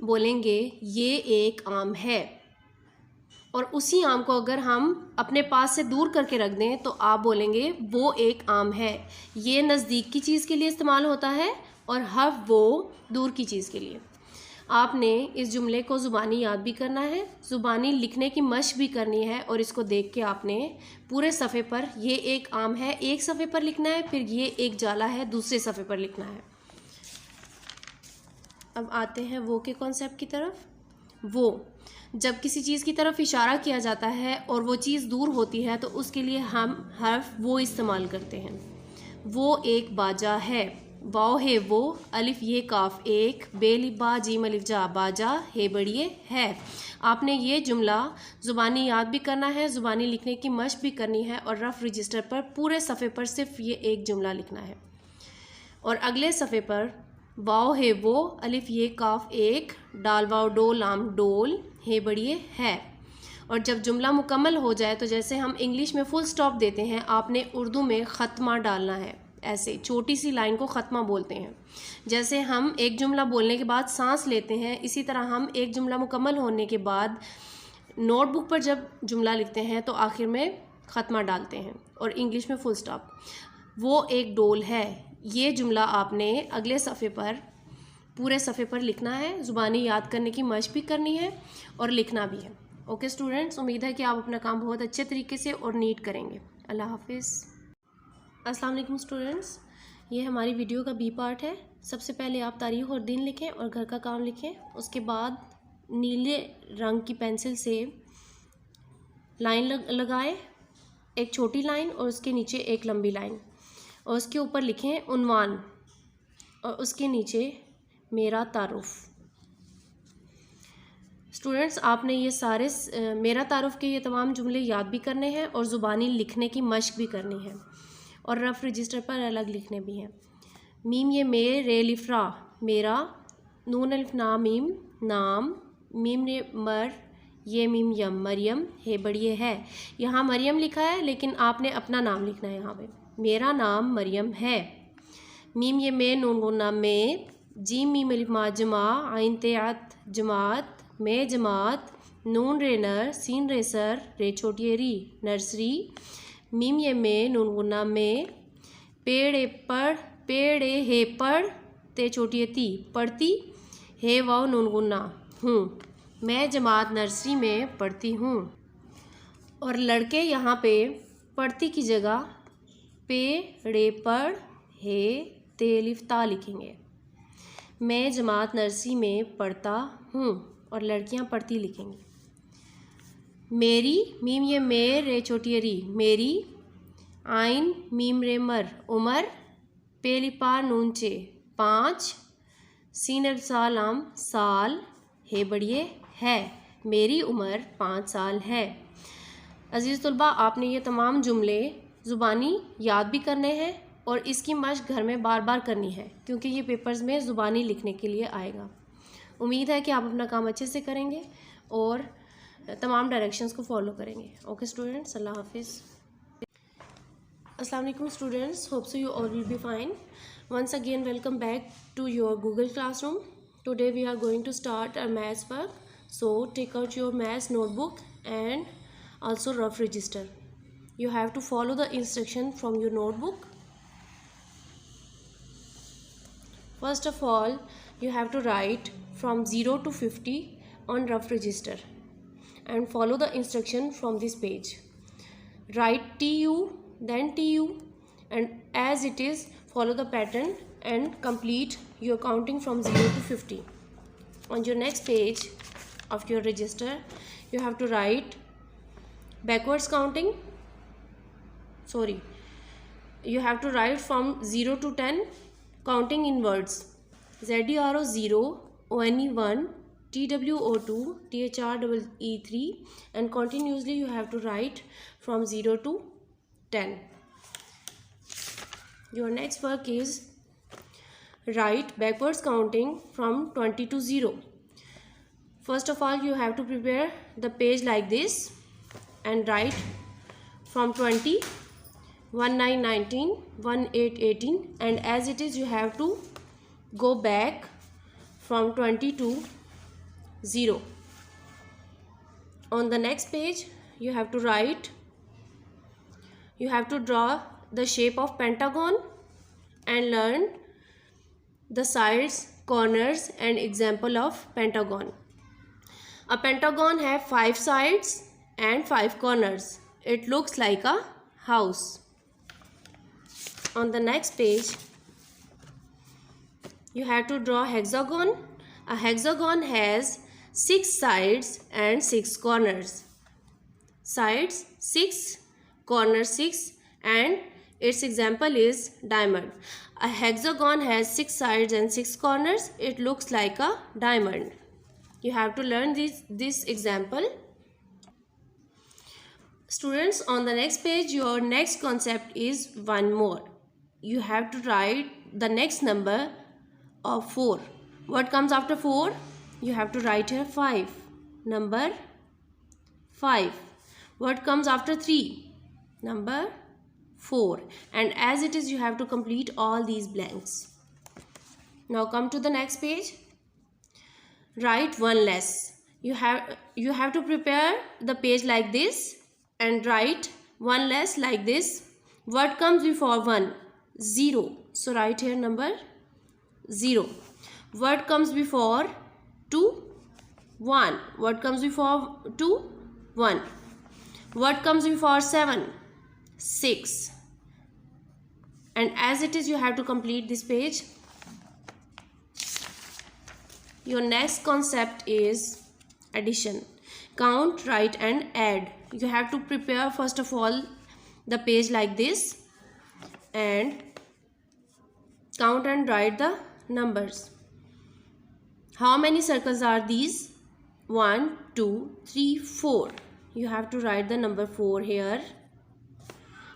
बोलेंगे ये एक आम है, और उसी आम को अगर हम अपने पास से दूर करके रख दें तो आप बोलेंगे वो एक आम है। ये नज़दीक की चीज़ के लिए इस्तेमाल होता है और हर्फ वो दूर की चीज़ के लिए। आपने इस जुमले को ज़ुबानी याद भी करना है, ज़ुबानी लिखने की मशक भी करनी है, और इसको देख के आपने पूरे सफ़े पर ये एक आम है एक सफ़े पर लिखना है, फिर ये एक जाला है दूसरे सफ़े पर लिखना है। अब आते हैं वो के कॉन्सेप्ट की तरफ। वो जब किसी चीज़ की तरफ इशारा किया जाता है और वो चीज़ दूर होती है तो उसके लिए हम हर्फ वो इस्तेमाल करते हैं। वो एक बाजा है, वाव है वो, अलिफ ये काफ एक, बेलिफ बा जीम अलिफ जा बाजा, हे बढ़िए है। आपने ये जुमला ज़ुबानी याद भी करना है, ज़ुबानी लिखने की मशक भी करनी है, और रफ़ रजिस्टर पर पूरे सफ़े पर सिर्फ ये एक जुमला लिखना है। और अगले सफ़े पर वाव है वो, अलिफ ये काफ एक, डाल वाव डो लाम डोल, हे बढ़िए है। और जब जुमला मुकम्मल हो जाए तो जैसे हम इंग्लिश में फुल स्टॉप देते हैं, आपने उर्दू में ख़त्मा डालना है। ऐसे छोटी सी लाइन को ख़त्मा बोलते हैं। जैसे हम एक जुमला बोलने के बाद सांस लेते हैं, इसी तरह हम एक जुमला मुकम्मल होने के बाद नोटबुक पर जब जुमला लिखते हैं तो आखिर में ख़त्मा डालते हैं, और इंग्लिश में फुल स्टॉप। वो एक डोल है, ये जुमला आपने अगले सफ़े पर पूरे सफ़े पर लिखना है। ज़ुबानी याद करने की मशक भी करनी है और लिखना भी है। ओके स्टूडेंट्स, उम्मीद है कि आप अपना काम बहुत अच्छे तरीके से और नीट करेंगे। अल्लाह हाफिज़। अस्सलाम वालेकुम स्टूडेंट्स, ये हमारी वीडियो का बी पार्ट है। सबसे पहले आप तारीख़ और दिन लिखें और घर का काम लिखें। उसके बाद नीले रंग की पेंसिल से लाइन लगाएं, एक छोटी लाइन और उसके नीचे एक लंबी लाइन, और उसके ऊपर लिखें उन्वान और उसके नीचे मेरा तारुफ। स्टूडेंट्स, आपने ये सारे मेरा तारुफ के ये तमाम जुमले याद भी करने हैं और ज़ुबानी लिखने की मशक भी करनी है, और रफ़ रजिस्टर पर अलग लिखने भी हैं। मीम ये मे रे लिफ्रा मेरा, नून अलिफ ना मीम नाम, मीम ने मर ये मीम यम मरियम, हे बढ़िए है। यहाँ मरियम लिखा है लेकिन आपने अपना नाम लिखना है। यहाँ पे मेरा नाम मरियम है। मीम ये मे नून गुन्ना में, जीम मीम अलिफ मा जमा, आइन तेआत जमात, मे जमात, नून रे नर, सीन रे सर, रे छोटी री नर्सरी। मीम ये मे नून गुन्ना में, पेड़ पेड़ हे पढ़, ते छोटी ती पढ़ती, हे वाव नून गुन्ना हूँ, मैं जमात नर्सरी में पढ़ती हूँ। और लड़के यहाँ पे पढ़ती की जगह पे रे पढ़ हे ते अलिफ ता लिखेंगे। मैं जमात नर्सरी में पढ़ता हूँ, और लड़कियाँ पढ़ती लिखेंगी। मेरी मीम ये मेर रे छोटी री मेरी, आइन मीम रे मर उमर, पेलिपा नूनचे 5, सीन सालाम साल, हे बढ़िए है, मेरी उम्र 5 साल है। अज़ीज़ तलबा, आपने ये तमाम जुमले ज़ुबानी याद भी करने हैं और इसकी मशक घर में बार बार करनी है, क्योंकि ये पेपर्स में ज़ुबानी लिखने के लिए आएगा। उम्मीद है कि आप अपना काम अच्छे से करेंगे और तमाम डायरेक्शंस को फॉलो करेंगे। ओके स्टूडेंट्स, अल्लाह हाफिज़। अस्सलाम वालेकुम students, hope so you all will be fine. Once again, welcome back to your Google Classroom. Today we are going to start our maths work. So take out your maths notebook and also rough register. You have to follow the instruction from your notebook. First of all, you have to write from 0 to 50 on rough register and follow the instruction from this page. Write TU, then TU, and as it is, follow the pattern and complete your counting from 0 to 50. On your next page of your register, you have to write backwards counting. You have to write from 0 to 10 counting in words. ZERO 0, ONE 1, TWO 2, THREE 3, and continuously you have to write from 0 to 10. Your next work is write backwards counting from 20 to 0. First of all, you have to prepare the page like this and write from 20, 19, 19, 18, 18, and as it is you have to go back from 20 to 0. On the next page, you have to draw the shape of pentagon and learn the sides, corners and example of pentagon. A pentagon have 5 sides and 5 corners. It looks like a house. On the next page, you have to draw hexagon. A hexagon has 6 sides and 6 corners. Sides 6, corners 6, and its example is diamond. A hexagon has 6 sides and 6 corners. It looks like a diamond. You have to learn this example. Students, on the next page, your next concept is one more. You have to write the next number of 4. What comes after 4? You have to write here 5. Number 5. What comes after 3? Number 4. And as it is, you have to complete all these blanks. Now come to the next page. Write one less. You have to prepare the page like this and write one less like this. What comes before 1? 0. So write here number 0. What comes before 2? 1. What comes before 2? 1. What comes before 7? 6. And as it is, you have to complete this page. Your next concept is addition. Count, write and add. You have to prepare first of all the page like this and count and write the numbers. How many circles are these? 1, 2, 3, 4. You have to write the number 4 here.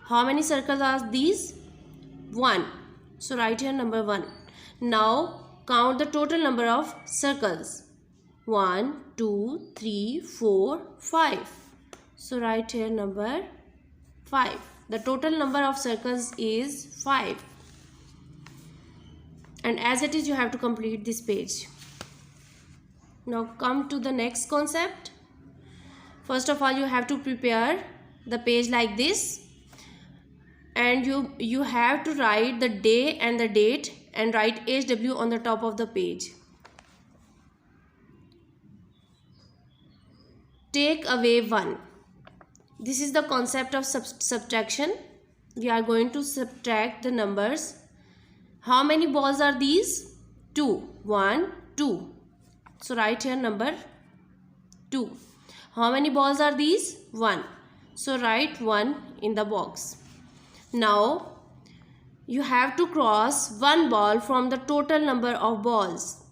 How many circles are these? 1. So write here number 1. Now count the total number of circles. 1, 2, 3, 4, 5. So write here number 5. The total number of circles is 5. And as it is, you have to complete this page. Now come to the next concept. First of all, you have to prepare the page like this. And you have to write the day and the date and write HW on the top of the page. Take away 1. This is the concept of subtraction. We are going to subtract the numbers. How many balls are these? 2. 1, 2. So write here number 2. How many balls are these? 1. So write 1 in the box. Now you have to cross one ball from the total number of balls.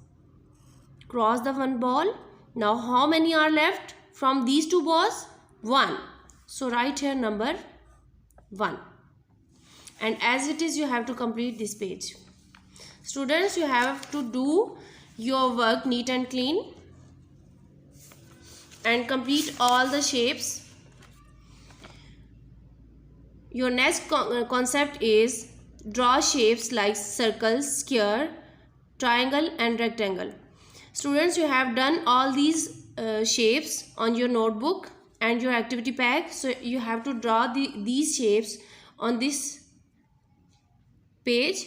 Cross the one ball. Now how many are left from these 2 balls? 1. So write here number 1. And as it is, you have to complete this page. Students, you have to do your work neat and clean. and complete all the shapes. Your next concept is draw shapes like circle, square, triangle and rectangle. Students, you have done all these shapes on your notebook and your activity pack. So you have to draw these shapes on this page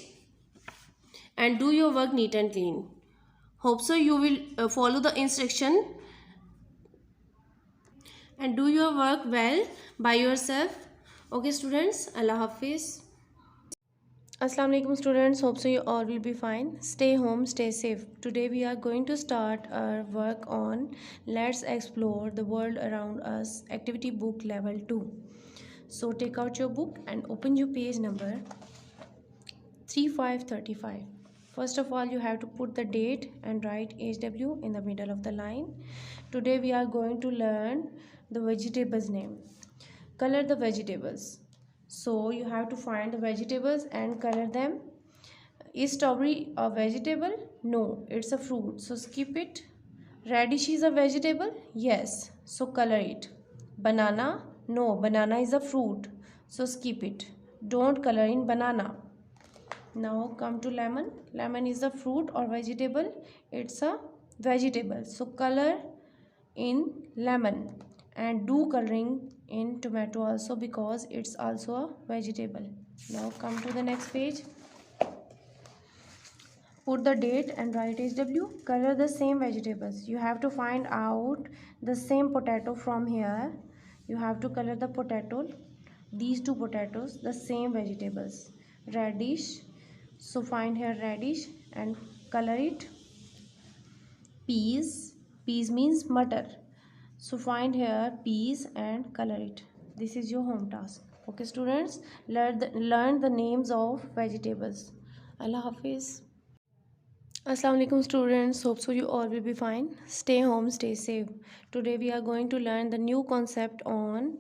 and do your work neat and clean. Hope so you will follow the instruction and do your work well by yourself. Okay students, Allah Hafiz. Assalamu alaikum students, hope so you all will be fine. Stay home, stay safe. Today we are going to start our work on Let's Explore the World Around Us activity book level 2. So take out your book and open your page number 3535. First of all, you have to put the date and write HW in the middle of the line. Today we are going to learn the vegetables name. Color the vegetables. So you have to find the vegetables and color them. Is strawberry a vegetable? No, it's a fruit. So skip it. Radish is a vegetable? Yes. So color it. Banana? No, banana is a fruit. So skip it. Don't color in banana. Now come to lemon. Lemon is a fruit or vegetable? It's a vegetable. So color in lemon and do coloring in tomato also because it's also a vegetable. Now come to the next page. Put the date and write HW. Color the same vegetables. You have to find out the same potato from here. You have to color the potato. These two potatoes, the same vegetables. Radish. So find here radish and color it. Peas. Peas means mutter. So find here peas and color it. This is your home task. Okay students, learn the names of vegetables. Allah Hafiz. Assalamu alaikum students, hope so you all will be fine. Stay home, stay safe. Today we are going to learn the new concept on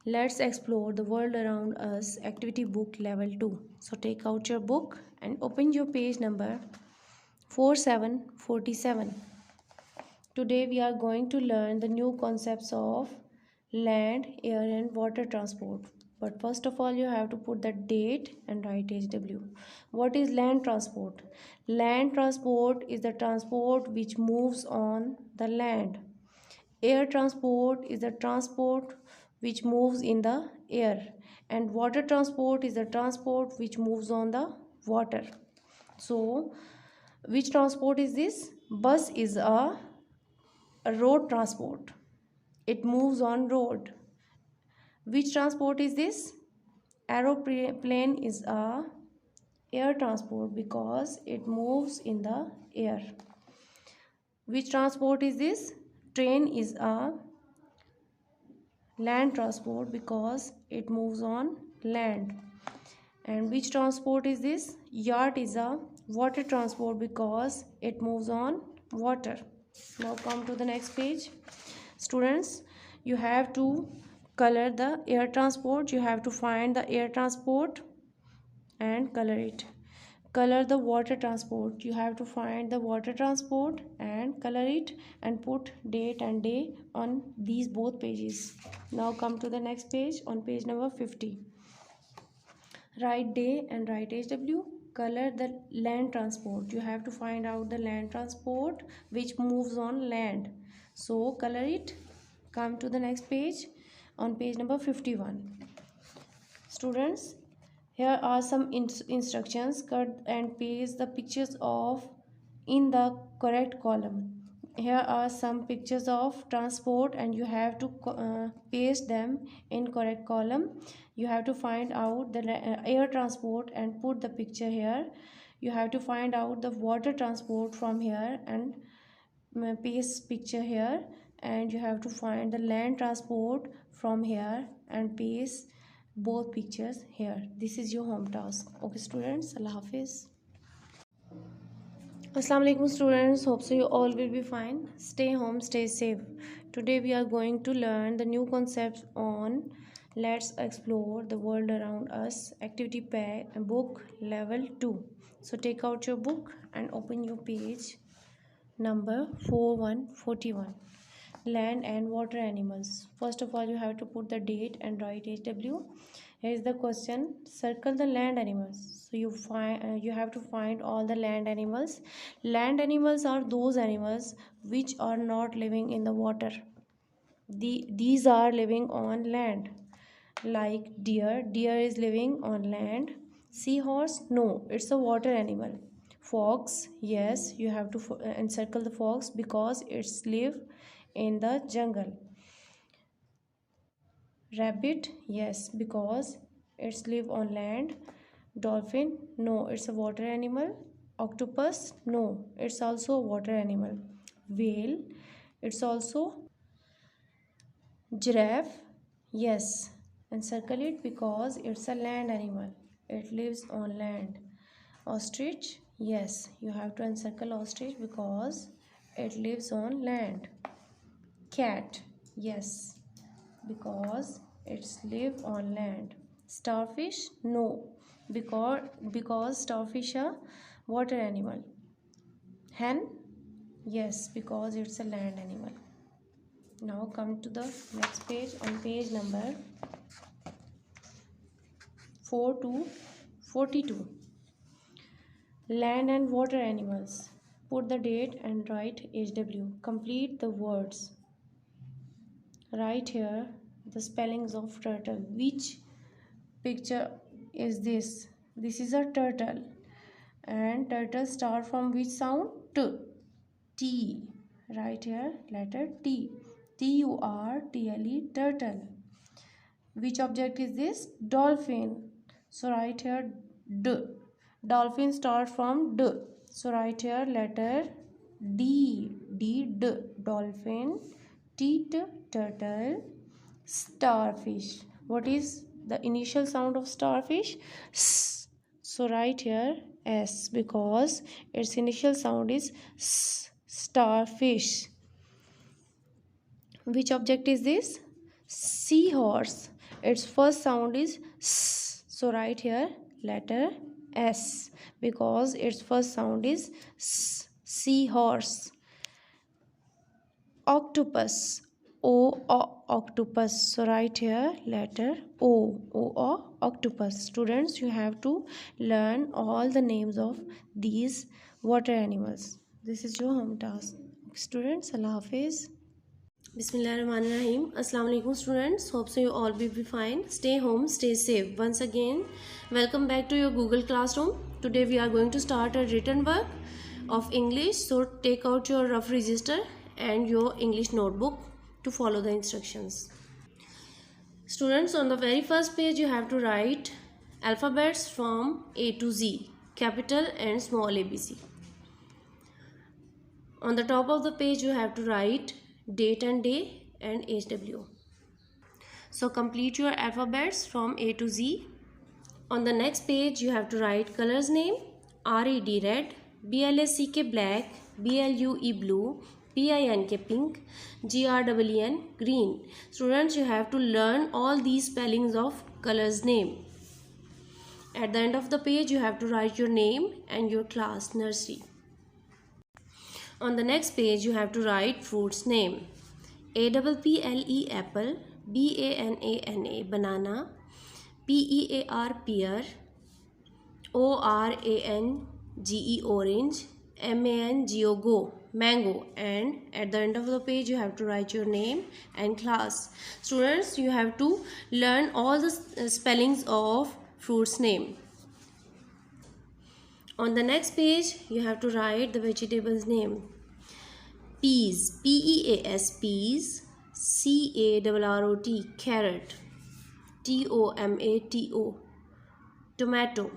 Let's Explore the World Around Us activity book level 2. So take out your book and open your page number 4747. Today we are going to learn the new concepts of land, air and water transport. But first of all, you have to put the date and write HW. What is land transport? Land transport is the transport which moves on the land. Air transport is the transport which moves in the air. And water transport is the transport which moves on the water. So, which transport is this? Bus is a road transport. It moves on road. Which transport is this? Aeroplane is a air transport because it moves in the air. Which transport is this? Train is a land transport because it moves on land. And which transport is this? Yacht is a water transport because it moves on water. Now come to the next page. Students, you have to color the air transport. You have to find the air transport and color it. Color the water transport. You have to find the water transport and color it and put date and day on these both pages. Now come to the next page on page number 50. Write day and write HW. Color the land transport. You have to find out the land transport which moves on land. So color it. Come to the next page on page number 51. Students, here are some instructions. Cut and paste the pictures of in the correct column. Here are some pictures of transport and you have to paste them in correct column. You have to find out the air transport and put the picture here. You have to find out the water transport from here and paste picture here, and you have to find the land transport from here and paste both pictures here. This is your home task. Okay students, Allah Hafiz. Assalamu alaikum students, hope so you all will be fine. Stay home, stay safe. Today we are going to learn the new concepts on Let's Explore the World Around Us activity pack book level 2. So take out your book and open your page number 4141. land and water animals. First of all, you have to put the date and write HW. Here is the question. Circle the land animals. So you have to find all the land animals. Land animals are those animals which are not living in the water. These are living on land. Like deer. Deer is living on land. Seahorse, no, it's a water animal. Fox, yes, you have to encircle the fox because it's live in the jungle. Rabbit, yes, because it's live on land. Dolphin, no, it's a water animal. Octopus, no, it's also a water animal. Whale, it's also. Giraffe, yes, encircle it because it's a land animal. It lives on land. Ostrich, yes, you have to encircle ostrich because it lives on land. Cat, yes, because it's live on land. Starfish, no, because starfish are water animal. Hen, yes, because it's a land animal. Now come to the next page. On page number 4 to 42. Land and water animals. Put the date and write HW. Complete the words. Write here the spellings of turtle. Which picture is this? This is a turtle. And turtle start from which sound? T. T. Write here letter T. Turtle. Turtle. Which object is this? Dolphin. So write here D. Dolphin start from D. So write here letter D. D. Dolphin. T. Turtle. Starfish. What is the initial sound of starfish? S. So write here S because its initial sound is S. Starfish. Which object is this? Seahorse. Its first sound is S. So write here letter S because its first sound is S. Seahorse. Octopus. Octopus. So write here letter O octopus. Students, you have to learn all the names of these water animals. This is your home task. Students, Allah Hafiz. Bismillahirrahmanirrahim. Assalamu alaikum students. Hope so you all will be fine. Stay home, stay safe. Once again, welcome back to your Google Classroom. Today we are going to start a written work of English. So take out your rough register and your English notebook to follow the instructions. Students, on the very first page you have to write alphabets from A to Z, capital and small ABC. On the top of the page you have to write date and day and HW. So complete your alphabets from A to Z. On the next page you have to write colors name: RED red, BLACK black, BLUE blue, PINK pink, GREEN green. Students, you have to learn all these spellings of colors name. At the end of the page you have to write your name and your class nursery. On the next page you have to write fruits name: APPLE apple, BANANA banana, PEAR pear, ORANGE orange, MANGO mango, and at the end of the page you have to write your name and class. Students, you have to learn all the spellings of fruits name. On the next page you have to write the vegetables name: peas, PEAS peas, CARROT carrot, TOMATO tomato,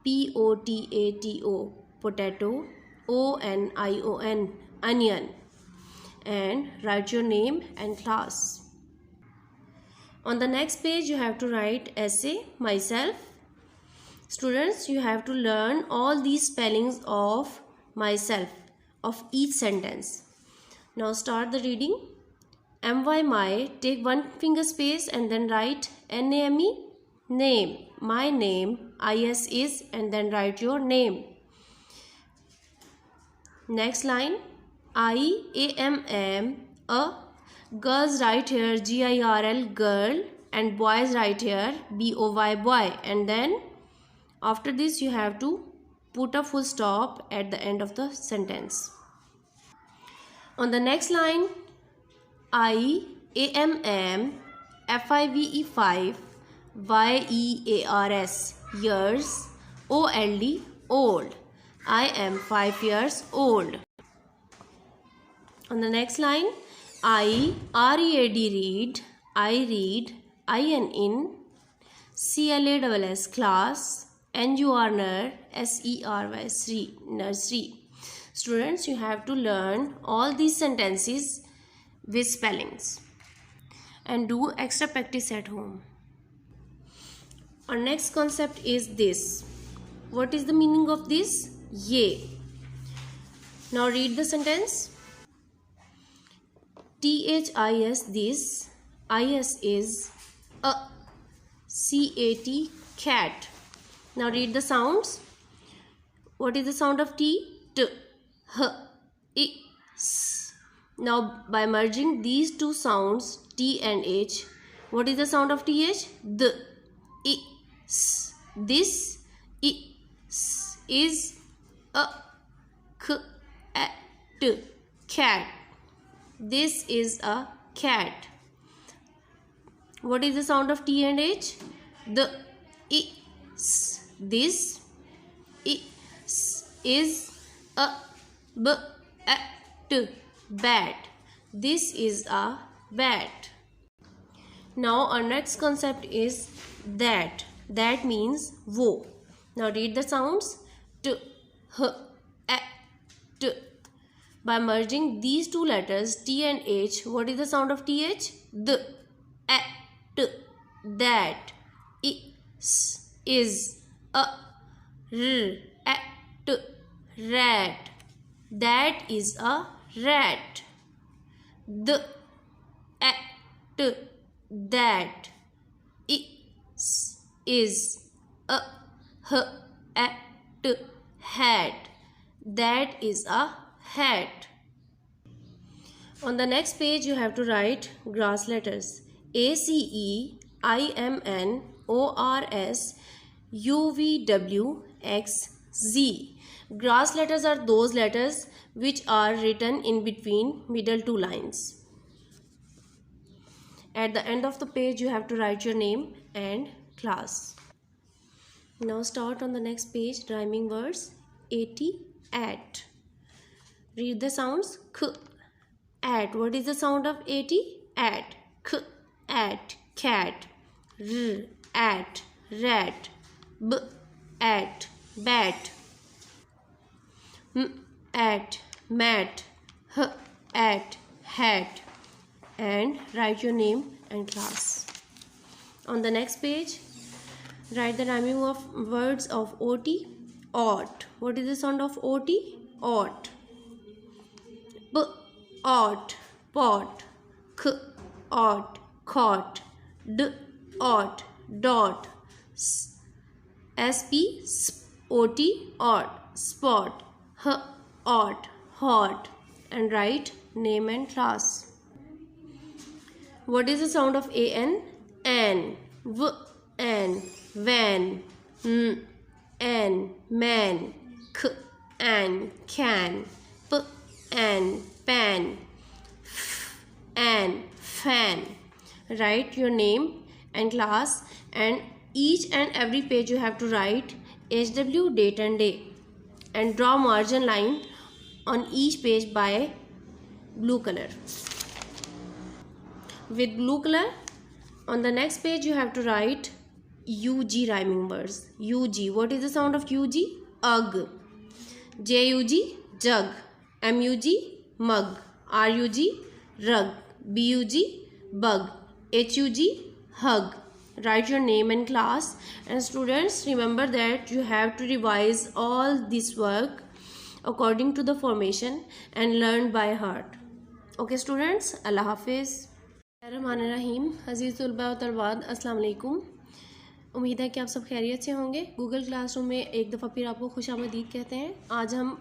POTATO potato, ONION onion, and write your name and class. On the next page you have to write essay myself. Students, you have to learn all these spellings of myself of each sentence. Now start the reading. My, take one finger space and then write NAME name. My name. IS is, and then write your name. Next line, IAMM a. Girls write here girl girl, and boys write here boy boy, and then after this you have to put a full stop at the end of the sentence. On the next line, IAMM FIVE 5 YEARS years, OLD old. I am 5 years old. On the next line, I READ read, I read, IN CLASS class, NUR SERY nursery. Students, you have to learn all these sentences with spellings and do extra practice at home. Our next concept is this. What is the meaning of this? Ye. Now read the sentence. THIS this, IS is a, CAT cat. Now read the sounds. What is the sound of T? T, H, I, S. Now by merging these two sounds T and H, what is the sound of TH? D, I, S. This I, S is a, K, A, T, cat. This is a cat. What is the sound of T and H? The I, S. This I, S is a, B, A, T, bat. This is a bat. Now our next concept is that. That means wo. Now read the sounds. T, H, A, T. By merging these two letters T and H, what is the sound of TH? The, A, T, that. I, S is a, R, A, T, rat. That is a rat. The, A, T, that. I, S is a, H, A, T, hat. That is a hat. On the next page you have to write grass letters. ACEIMNORS UVWXZ. Grass letters are those letters which are written in between middle two lines. At the end of the page you have to write your name and class. Now start on the next page rhyming words. 80 at. Read the sounds. K, at. What is the sound of 80? At. K, at, cat. R, at, rat. B, at, bat. M, at, mat. H, at, hat. And write your name and class. On the next page, write the rhyming of words of OT. Ought. What is the sound of OT? Ought. P, ought, pot. K, ought, caught. D, ought, dot. SP, OT, ought, spot. H, ought, hot. And write name and class. What is the sound of AN? An. V, an, van. M, an, man. K, an, can. P, an, pan. F, an, fan. Write your name and class, and each and every page you have to write HW, date and day, and draw margin line on each page by blue color. With blue color, on the next page you have to write UG rhyming words. UG. What is the sound of UG? Ugh. JUG, jug. MUG, mug. RUG, rug. BUG, bug. HUG, hug. Write your name and class. And students, remember that you have to revise all this work according to the formation and learn by heart. Okay students, Allah Hafiz. रहमानिर्रहीम। अज़ीज़ तलबा व तलबात, अस्सलाम वालेकुम। उम्मीद है कि आप सब खैरियत से होंगे। गूगल क्लासरूम में एक दफ़ा फिर आपको खुशामदीद कहते हैं। आज हम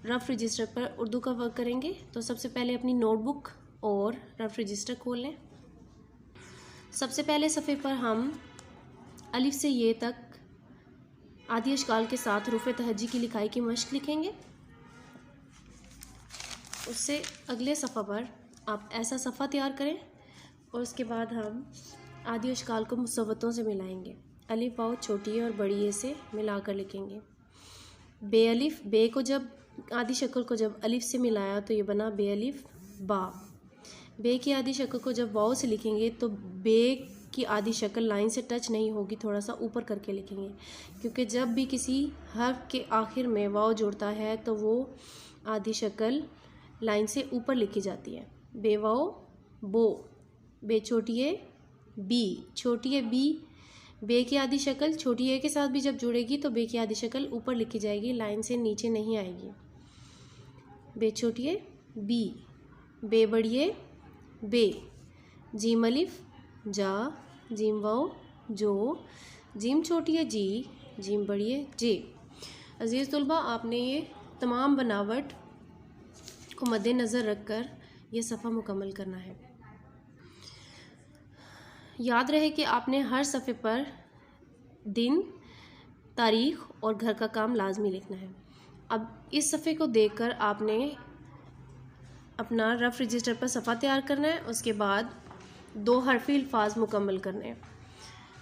रफ़ रजिस्टर पर उर्दू का वर्क करेंगे। तो सबसे पहले अपनी नोटबुक और रफ रजिस्टर खोल लें। सबसे पहले सफ़े पर हम अलिफ से ये तक आधी अशकाल के साथ हुरूफ तहज्जी की लिखाई की मश्क लिखेंगे। उससे अगले सफ़ा पर आप ऐसा सफ़ा तैयार करें और उसके बाद हम आधी अशकाल को मुसव्वतों से मिलाएंगे। अलिफ वाव छोटी ए और बड़ी ए से मिलाकर लिखेंगे। बे अलिफ, बे को जब आधी शक्ल को जब अलिफ से मिलाया तो ये बना बे अलिफ बा। बे की आधी शक्ल को जब वाव से लिखेंगे तो बे की आधी शक्ल लाइन से टच नहीं होगी, थोड़ा सा ऊपर करके लिखेंगे, क्योंकि जब भी किसी हर्फ के आखिर में वाव जुड़ता है तो वो आधी शक्ल लाइन से ऊपर लिखी जाती है। बे वाव बो, बे छोटी ए बी, छोटी ए बी। बे की आधी शक्ल छोटी ए के साथ भी जब जुड़ेगी तो बे की आधी शक्ल ऊपर लिखी जाएगी, लाइन से नीचे नहीं आएगी। बे छोटी ए बी, बे बड़ी ए बे, जीम अलिफ जा, जीम वाव जो, जीम छोटी है जी, जीम बड़ी है जे। अजीज़ तुलबा, आपने ये तमाम बनावट को मद्देनज़र रखकर ये सफ़ा मुकम्मल करना है। याद रहे कि आपने हर सफ़े पर दिन, तारीख़ और घर का काम लाजमी लिखना है। अब इस सफ़े को देखकर आपने अपना रफ़ रजिस्टर पर सफ़ा तैयार करना है। उसके बाद 2 हरफ़ी अल्फाज मुकम्मल करने हैं।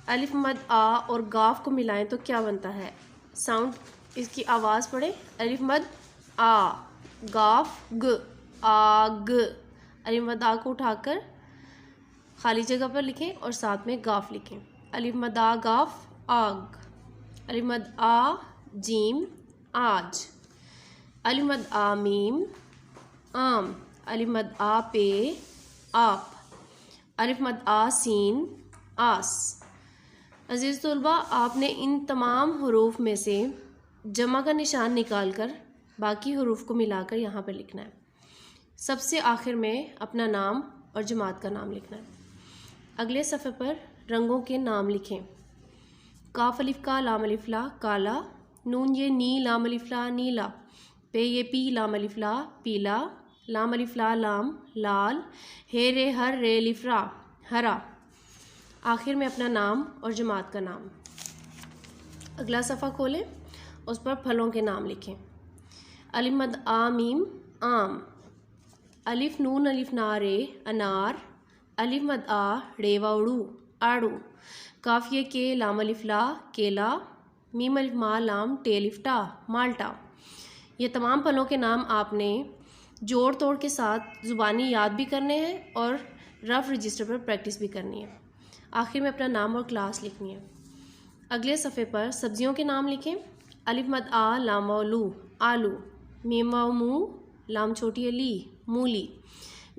अलिफ मद आ और गाफ को मिलाएं तो क्या बनता है? साउंड, इसकी आवाज़ पढ़े। अलिफ मद आ, गाफ ग, आग। अलिफ मद आ को उठाकर खाली जगह पर लिखें और साथ में गाफ लिखें। अलिफ मद आ गाफ आग। अलिफ मद आ जीम आज। अलिफ मद आ मीम आम। अलिफ मद आ पे आप। अलिफ मद आ सीन आस। अजीज़ तुलबा, आपने इन तमाम हुरूफ में से जमा का निशान निकाल कर बाकी हुरूफ को मिलाकर यहाँ पर लिखना है। सबसे आखिर में अपना नाम और जमात का नाम लिखना है। अगले सफ़े पर रंगों के नाम लिखें। काफ अलिफ का, लाम अलिफ ला काला, नून ये नी, लाम अलिफ ला नीला, पे ये पी, लाम अलिफ ला पीला, लाम अलिफ ला लाम लाल, हे रे हर, रे अलिफ रा हरा। आखिर में अपना नाम और जमात का नाम। अगला सफ़ा खोलें, उस पर फलों के नाम लिखें। अलिफ मद आ मीम आम। अलिफ नून अलिफ ना रे अनार। अलिफ मद आ रे वाउड़ू आड़ू। काफिए के, लाम अलिफ ला केला, मीम अलिफ मा लाम टे अलिफ टा माल्टा। ये तमाम फलों के नाम आपने जोड़ तोड़ के साथ ज़ुबानी याद भी करने हैं और रफ़ रजिस्टर पर प्रैक्टिस भी करनी है। आखिर में अपना नाम और क्लास लिखनी है। अगले सफ़े पर सब्जियों के नाम लिखें। अलिफ मद आ लाम वालू आलू, मीम वाव मू, लाम छोटी अली मूली,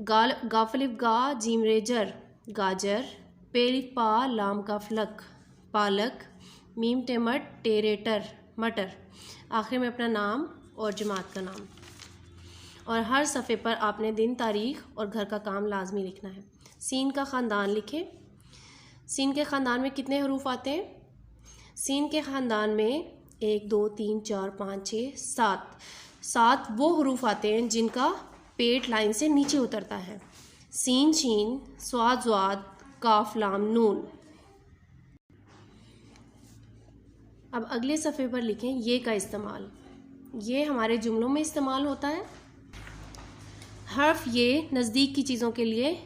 गाफ अलिफ गा जीम रेजर गाजर, पे अलिफ पा लाम का फलक पालक, मीम टेमट टेरेटर मटर। आखिर में अपना नाम और जमात का नाम। और हर सफ़े पर आपने दिन, तारीख़ और घर का काम लाजमी लिखना है। सीन का ख़ानदान लिखें। सीन के ख़ानदान में कितने हरूफ आते हैं? सीन के ख़ानदान में 1 2 3 4 5 6 7 7 वो हरूफ आते हैं जिनका पेट लाइन से नीचे उतरता है। सीन शीन, स्वाद ज़्वाद, काफ लाम नून। अब अगले सफ़े पर लिखें ये का इस्तेमाल। ये हमारे जुमलों में इस्तेमाल होता है। हर्फ ये नज़दीक की चीज़ों के लिए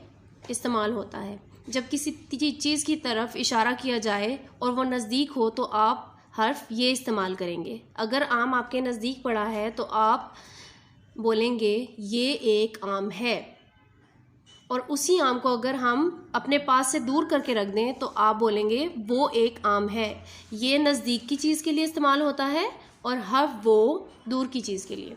इस्तेमाल होता है। जब किसी चीज़ की तरफ इशारा किया जाए और वो नज़दीक हो तो आप हर्फ ये इस्तेमाल करेंगे। अगर आम आपके नज़दीक पड़ा है तो आप बोलेंगे ये एक आम है, और उसी आम को अगर हम अपने पास से दूर करके रख दें तो आप बोलेंगे वो एक आम है। ये नज़दीक की चीज़ के लिए इस्तेमाल होता है और हर्फ वो दूर की चीज़ के लिए।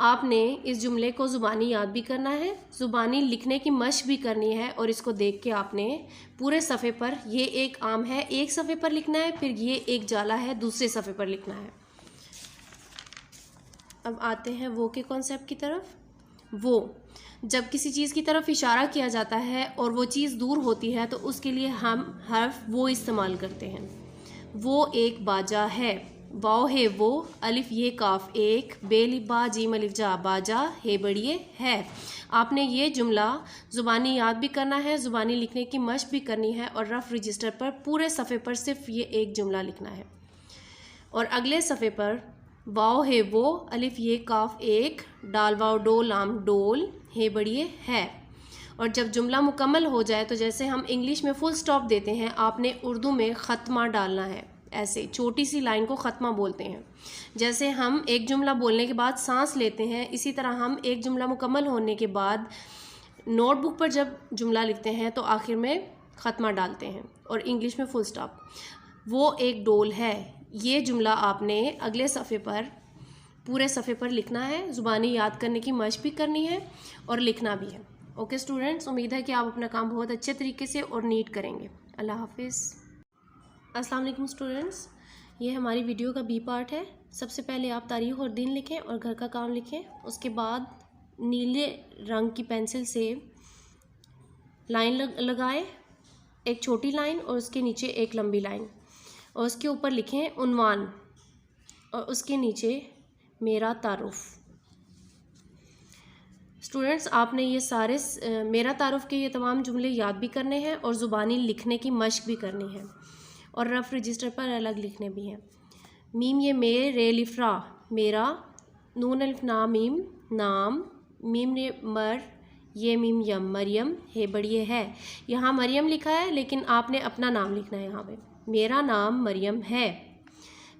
आपने इस जुमले को ज़ुबानी याद भी करना है, ज़ुबानी लिखने की मश्क भी करनी है, और इसको देख के आपने पूरे सफ़े पर ये एक आम है एक सफ़े पर लिखना है, फिर ये एक जाला है दूसरे सफ़े पर लिखना है। अब आते हैं वो के कॉन्सेप्ट की तरफ। वो, जब किसी चीज़ की तरफ इशारा किया जाता है और वो चीज़ दूर होती है तो उसके लिए हम हर्फ वो इस्तेमाल करते हैं। वो एक बाजा है, वाओ है वो, अलिफ ये काफ एक, बेलिफ बा जीम अलिफ जा बाजा, हे बढ़िए है। आपने ये जुमला ज़ुबानी याद भी करना है, ज़ुबानी लिखने की मशक भी करनी है और रफ़ रजिस्टर पर पूरे सफ़े पर सिर्फ ये एक जुमला लिखना है। और अगले सफ़े पर वाओ है वो, अलिफ ये काफ एक, डाल वाओ डो लाम डोल, हे बढ़िए है। और जब जुमला मुकम्मल हो जाए तो जैसे हम इंग्लिश में फुल स्टॉप देते हैं, आपने उर्दू में ख़त्मा डालना है। ऐसे छोटी सी लाइन को ख़त्मा बोलते हैं। जैसे हम एक जुमला बोलने के बाद सांस लेते हैं, इसी तरह हम एक जुमला मुकम्मल होने के बाद नोटबुक पर जब जुमला लिखते हैं तो आखिर में ख़त्मा डालते हैं और इंग्लिश में फुल स्टॉप। वो एक डोल है, ये जुमला आपने अगले सफ़े पर पूरे सफ़े पर लिखना है। ज़ुबानी याद करने की मशक भी करनी है और लिखना भी है। ओके स्टूडेंट्स, उम्मीद है कि आप अपना काम बहुत अच्छे तरीके से और नीट करेंगे। अल्लाह हाफिज़। अस्सलाम वालेकुम स्टूडेंट्स, ये हमारी वीडियो का बी पार्ट है। सबसे पहले आप तारीख़ और दिन लिखें और घर का काम लिखें। उसके बाद नीले रंग की पेंसिल से लाइन लगाएं, एक छोटी लाइन और उसके नीचे एक लंबी लाइन, और उसके ऊपर लिखें उन्वान और उसके नीचे मेरा तारुफ़। स्टूडेंट्स, आपने ये सारे मेरा तारुफ़ के ये तमाम जुमले याद भी करने हैं और ज़ुबानी लिखने की मशक भी करनी है और रफ़ रजिस्टर पर अलग लिखने भी हैं। मीम ये मे रे लिफ्रा मेरा, नून अलिफ ना मीम नाम, मीम रे मर ये मीम यम मरियम, हे बढ़िए है। यहाँ मरियम लिखा है लेकिन आपने अपना नाम लिखना है। यहाँ पे मेरा नाम मरियम है।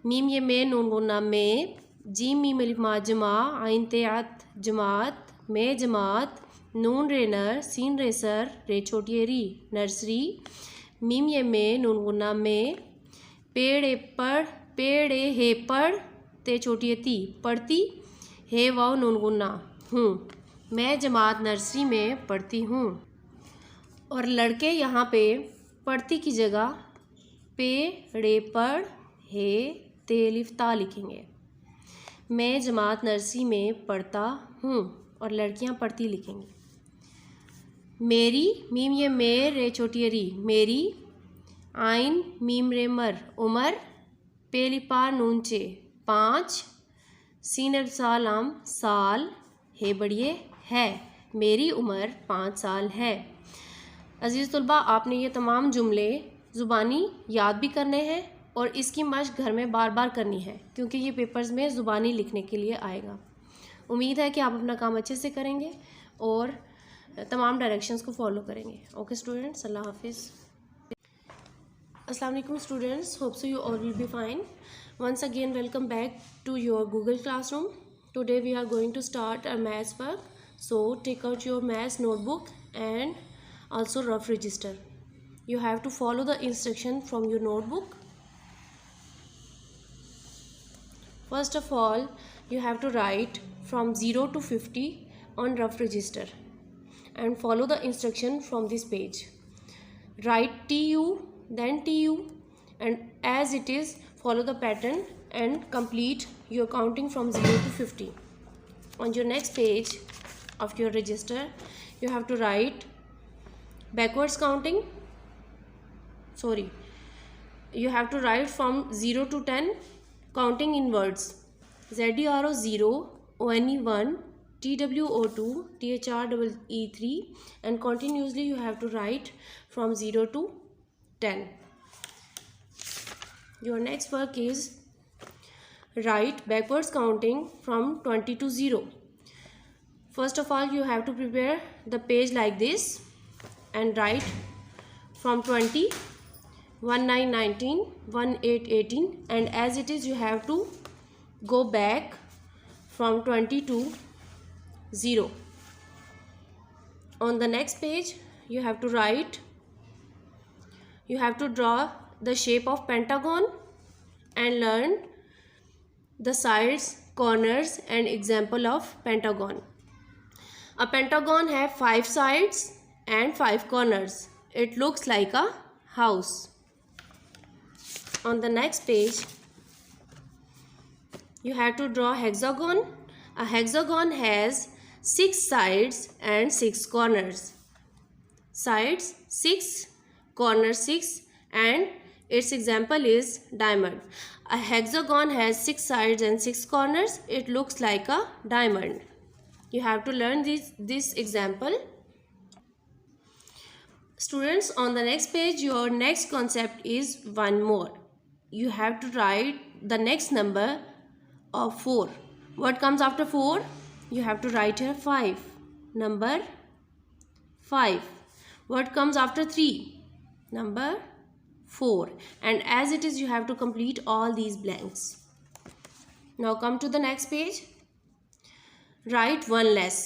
मीम ये मे नून गुन्ना में, जीम मीम अलिफ मा जमा, आइन तेआत जमात, में जमात, नून रे नर, सीन रे सर, रे छोटी री नर्सरी। मीम ये में नून गुन्ना में, पेड़ ए पढ़, पेड़ ए हे पढ़, ते छोटी ती पढ़ती, हे वाओ नून गुन्ना हूँ, मैं जमात नर्सरी में पढ़ती हूँ। और लड़के यहाँ पे पढ़ती की जगह पे रे पढ़ हे ते अलिफ ता लिखेंगे। मैं जमात नर्सरी में पढ़ता हूँ और लड़कियाँ पढ़ती लिखेंगी। मेरी, मीम ये मे रे छोटी री मेरी, आइन मीम रे मर उमर, पेलिपा नूनचे 5, सीन सालाम साल, हे बढ़िए है, मेरी उम्र 5 साल है। अज़ीज़ तुलबा, आपने ये तमाम जुमले ज़ुबानी याद भी करने हैं और इसकी मशक घर में बार बार करनी है क्योंकि ये पेपर्स में ज़ुबानी लिखने के लिए आएगा। उम्मीद है कि आप अपना काम अच्छे से करेंगे और तमाम डायरेक्शंस को फॉलो करेंगे। ओके स्टूडेंट्स, अल्लाह हाफिज़। अस्सलाम वालेकुम students, hope so you all will be fine. Once again welcome back to your Google classroom. Today we are going to start a maths work, so take out your maths notebook and also rough register. You have to follow the instruction from your notebook. First of all, you have to write from 0 to 50 on rough register and follow the instruction from this page. Write TU, then TU, and as it is, follow the pattern and complete your counting from 0 to 50. On your next page of your register, you have to write backwards counting. You have to write from 0 to 10 counting in words. ZERO 0, ONE 1, TWO 2, THREE 3, and continuously you have to write from 0 to 10. Your next work is write backwards counting from 20 to 0. First of all, you have to prepare the page like this and write from 20, 19, 19, 18, 18, and as it is you have to go back from 20 to 0. On the next page you have to write, you have to draw the shape of pentagon and learn the sides, corners and example of pentagon. A pentagon have 5 sides and 5 corners. It looks like a house. On the next page, you have to draw hexagon. A hexagon has 6 sides and 6 corners. Sides 6, corners 6, and Its example is diamond. A hexagon has 6 sides and 6 corners. It looks like a diamond. You have to learn this example. Students, on the next page, your next concept is one more. You have to write the next number of 4. What comes after 4? You have to write here 5. Number 5. What comes after 3? Number 4. And as it is, you have to complete all these blanks. Now come to the next page. Write one less.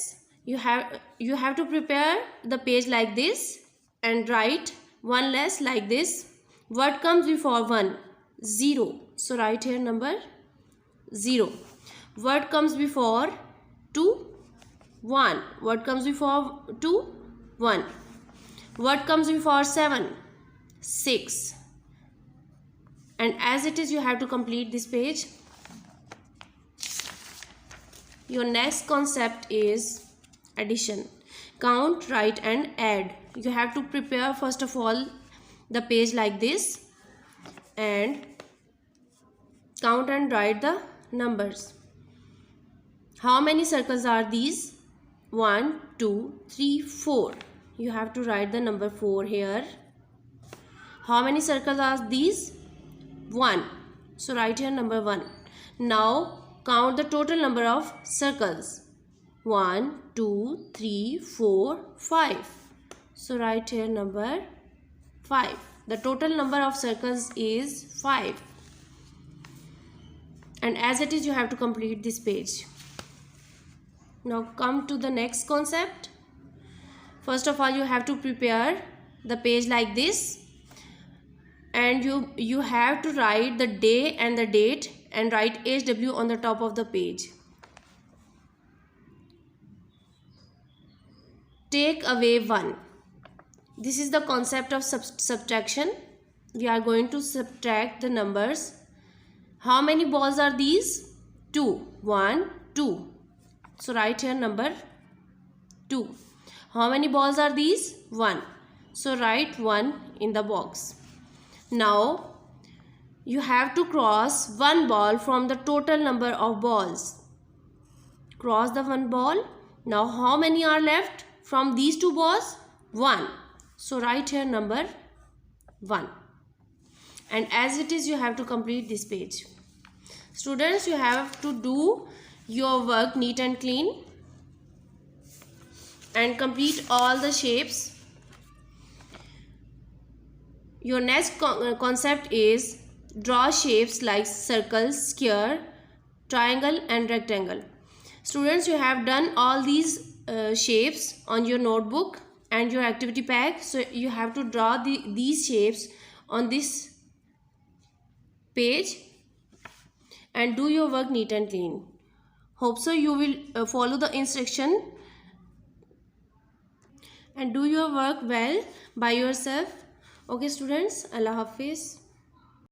You have to prepare the page like this and write one less like this. What comes before 1? 0. So write here number 0. What comes before 2? 1. What comes before 2? 1. What comes before 7? 6. And as it is, you have to complete this page. Your next concept is addition. Count, write and add. You have to prepare first of all the page like this and count and write the numbers. How many circles are these? 1, 2, 3, 4. You have to write the number 4 here. How many circles are these? 1. So write here number 1. Now count the total number of circles. 1, 2, 3, 4, 5. So write here number 5. The total number of circles is 5. And as it is, you have to complete this page. Now come to the next concept. First of all, you have to prepare the page like this. And you have to write the day and the date and write HW on the top of the page. Take away 1. This is the concept of subtraction. We are going to subtract the numbers. How many balls are these? 2. 1, 2. So write here number 2. How many balls are these? 1. So write 1 in the box. Now you have to cross one ball from the total number of balls. Cross the one ball. Now how many are left from these two balls? 1. So write here number 1. And as it is, you have to complete this page. Students, you have to do your work neat and clean and complete all the shapes. Your next concept is draw shapes like circle, square, triangle and rectangle. Students, you have done all these shapes on your notebook and your activity pack. So you have to draw these shapes on this page and do your work neat and clean. Hope so you will follow the instruction and do your work well by yourself. Okay students, Allah Hafiz.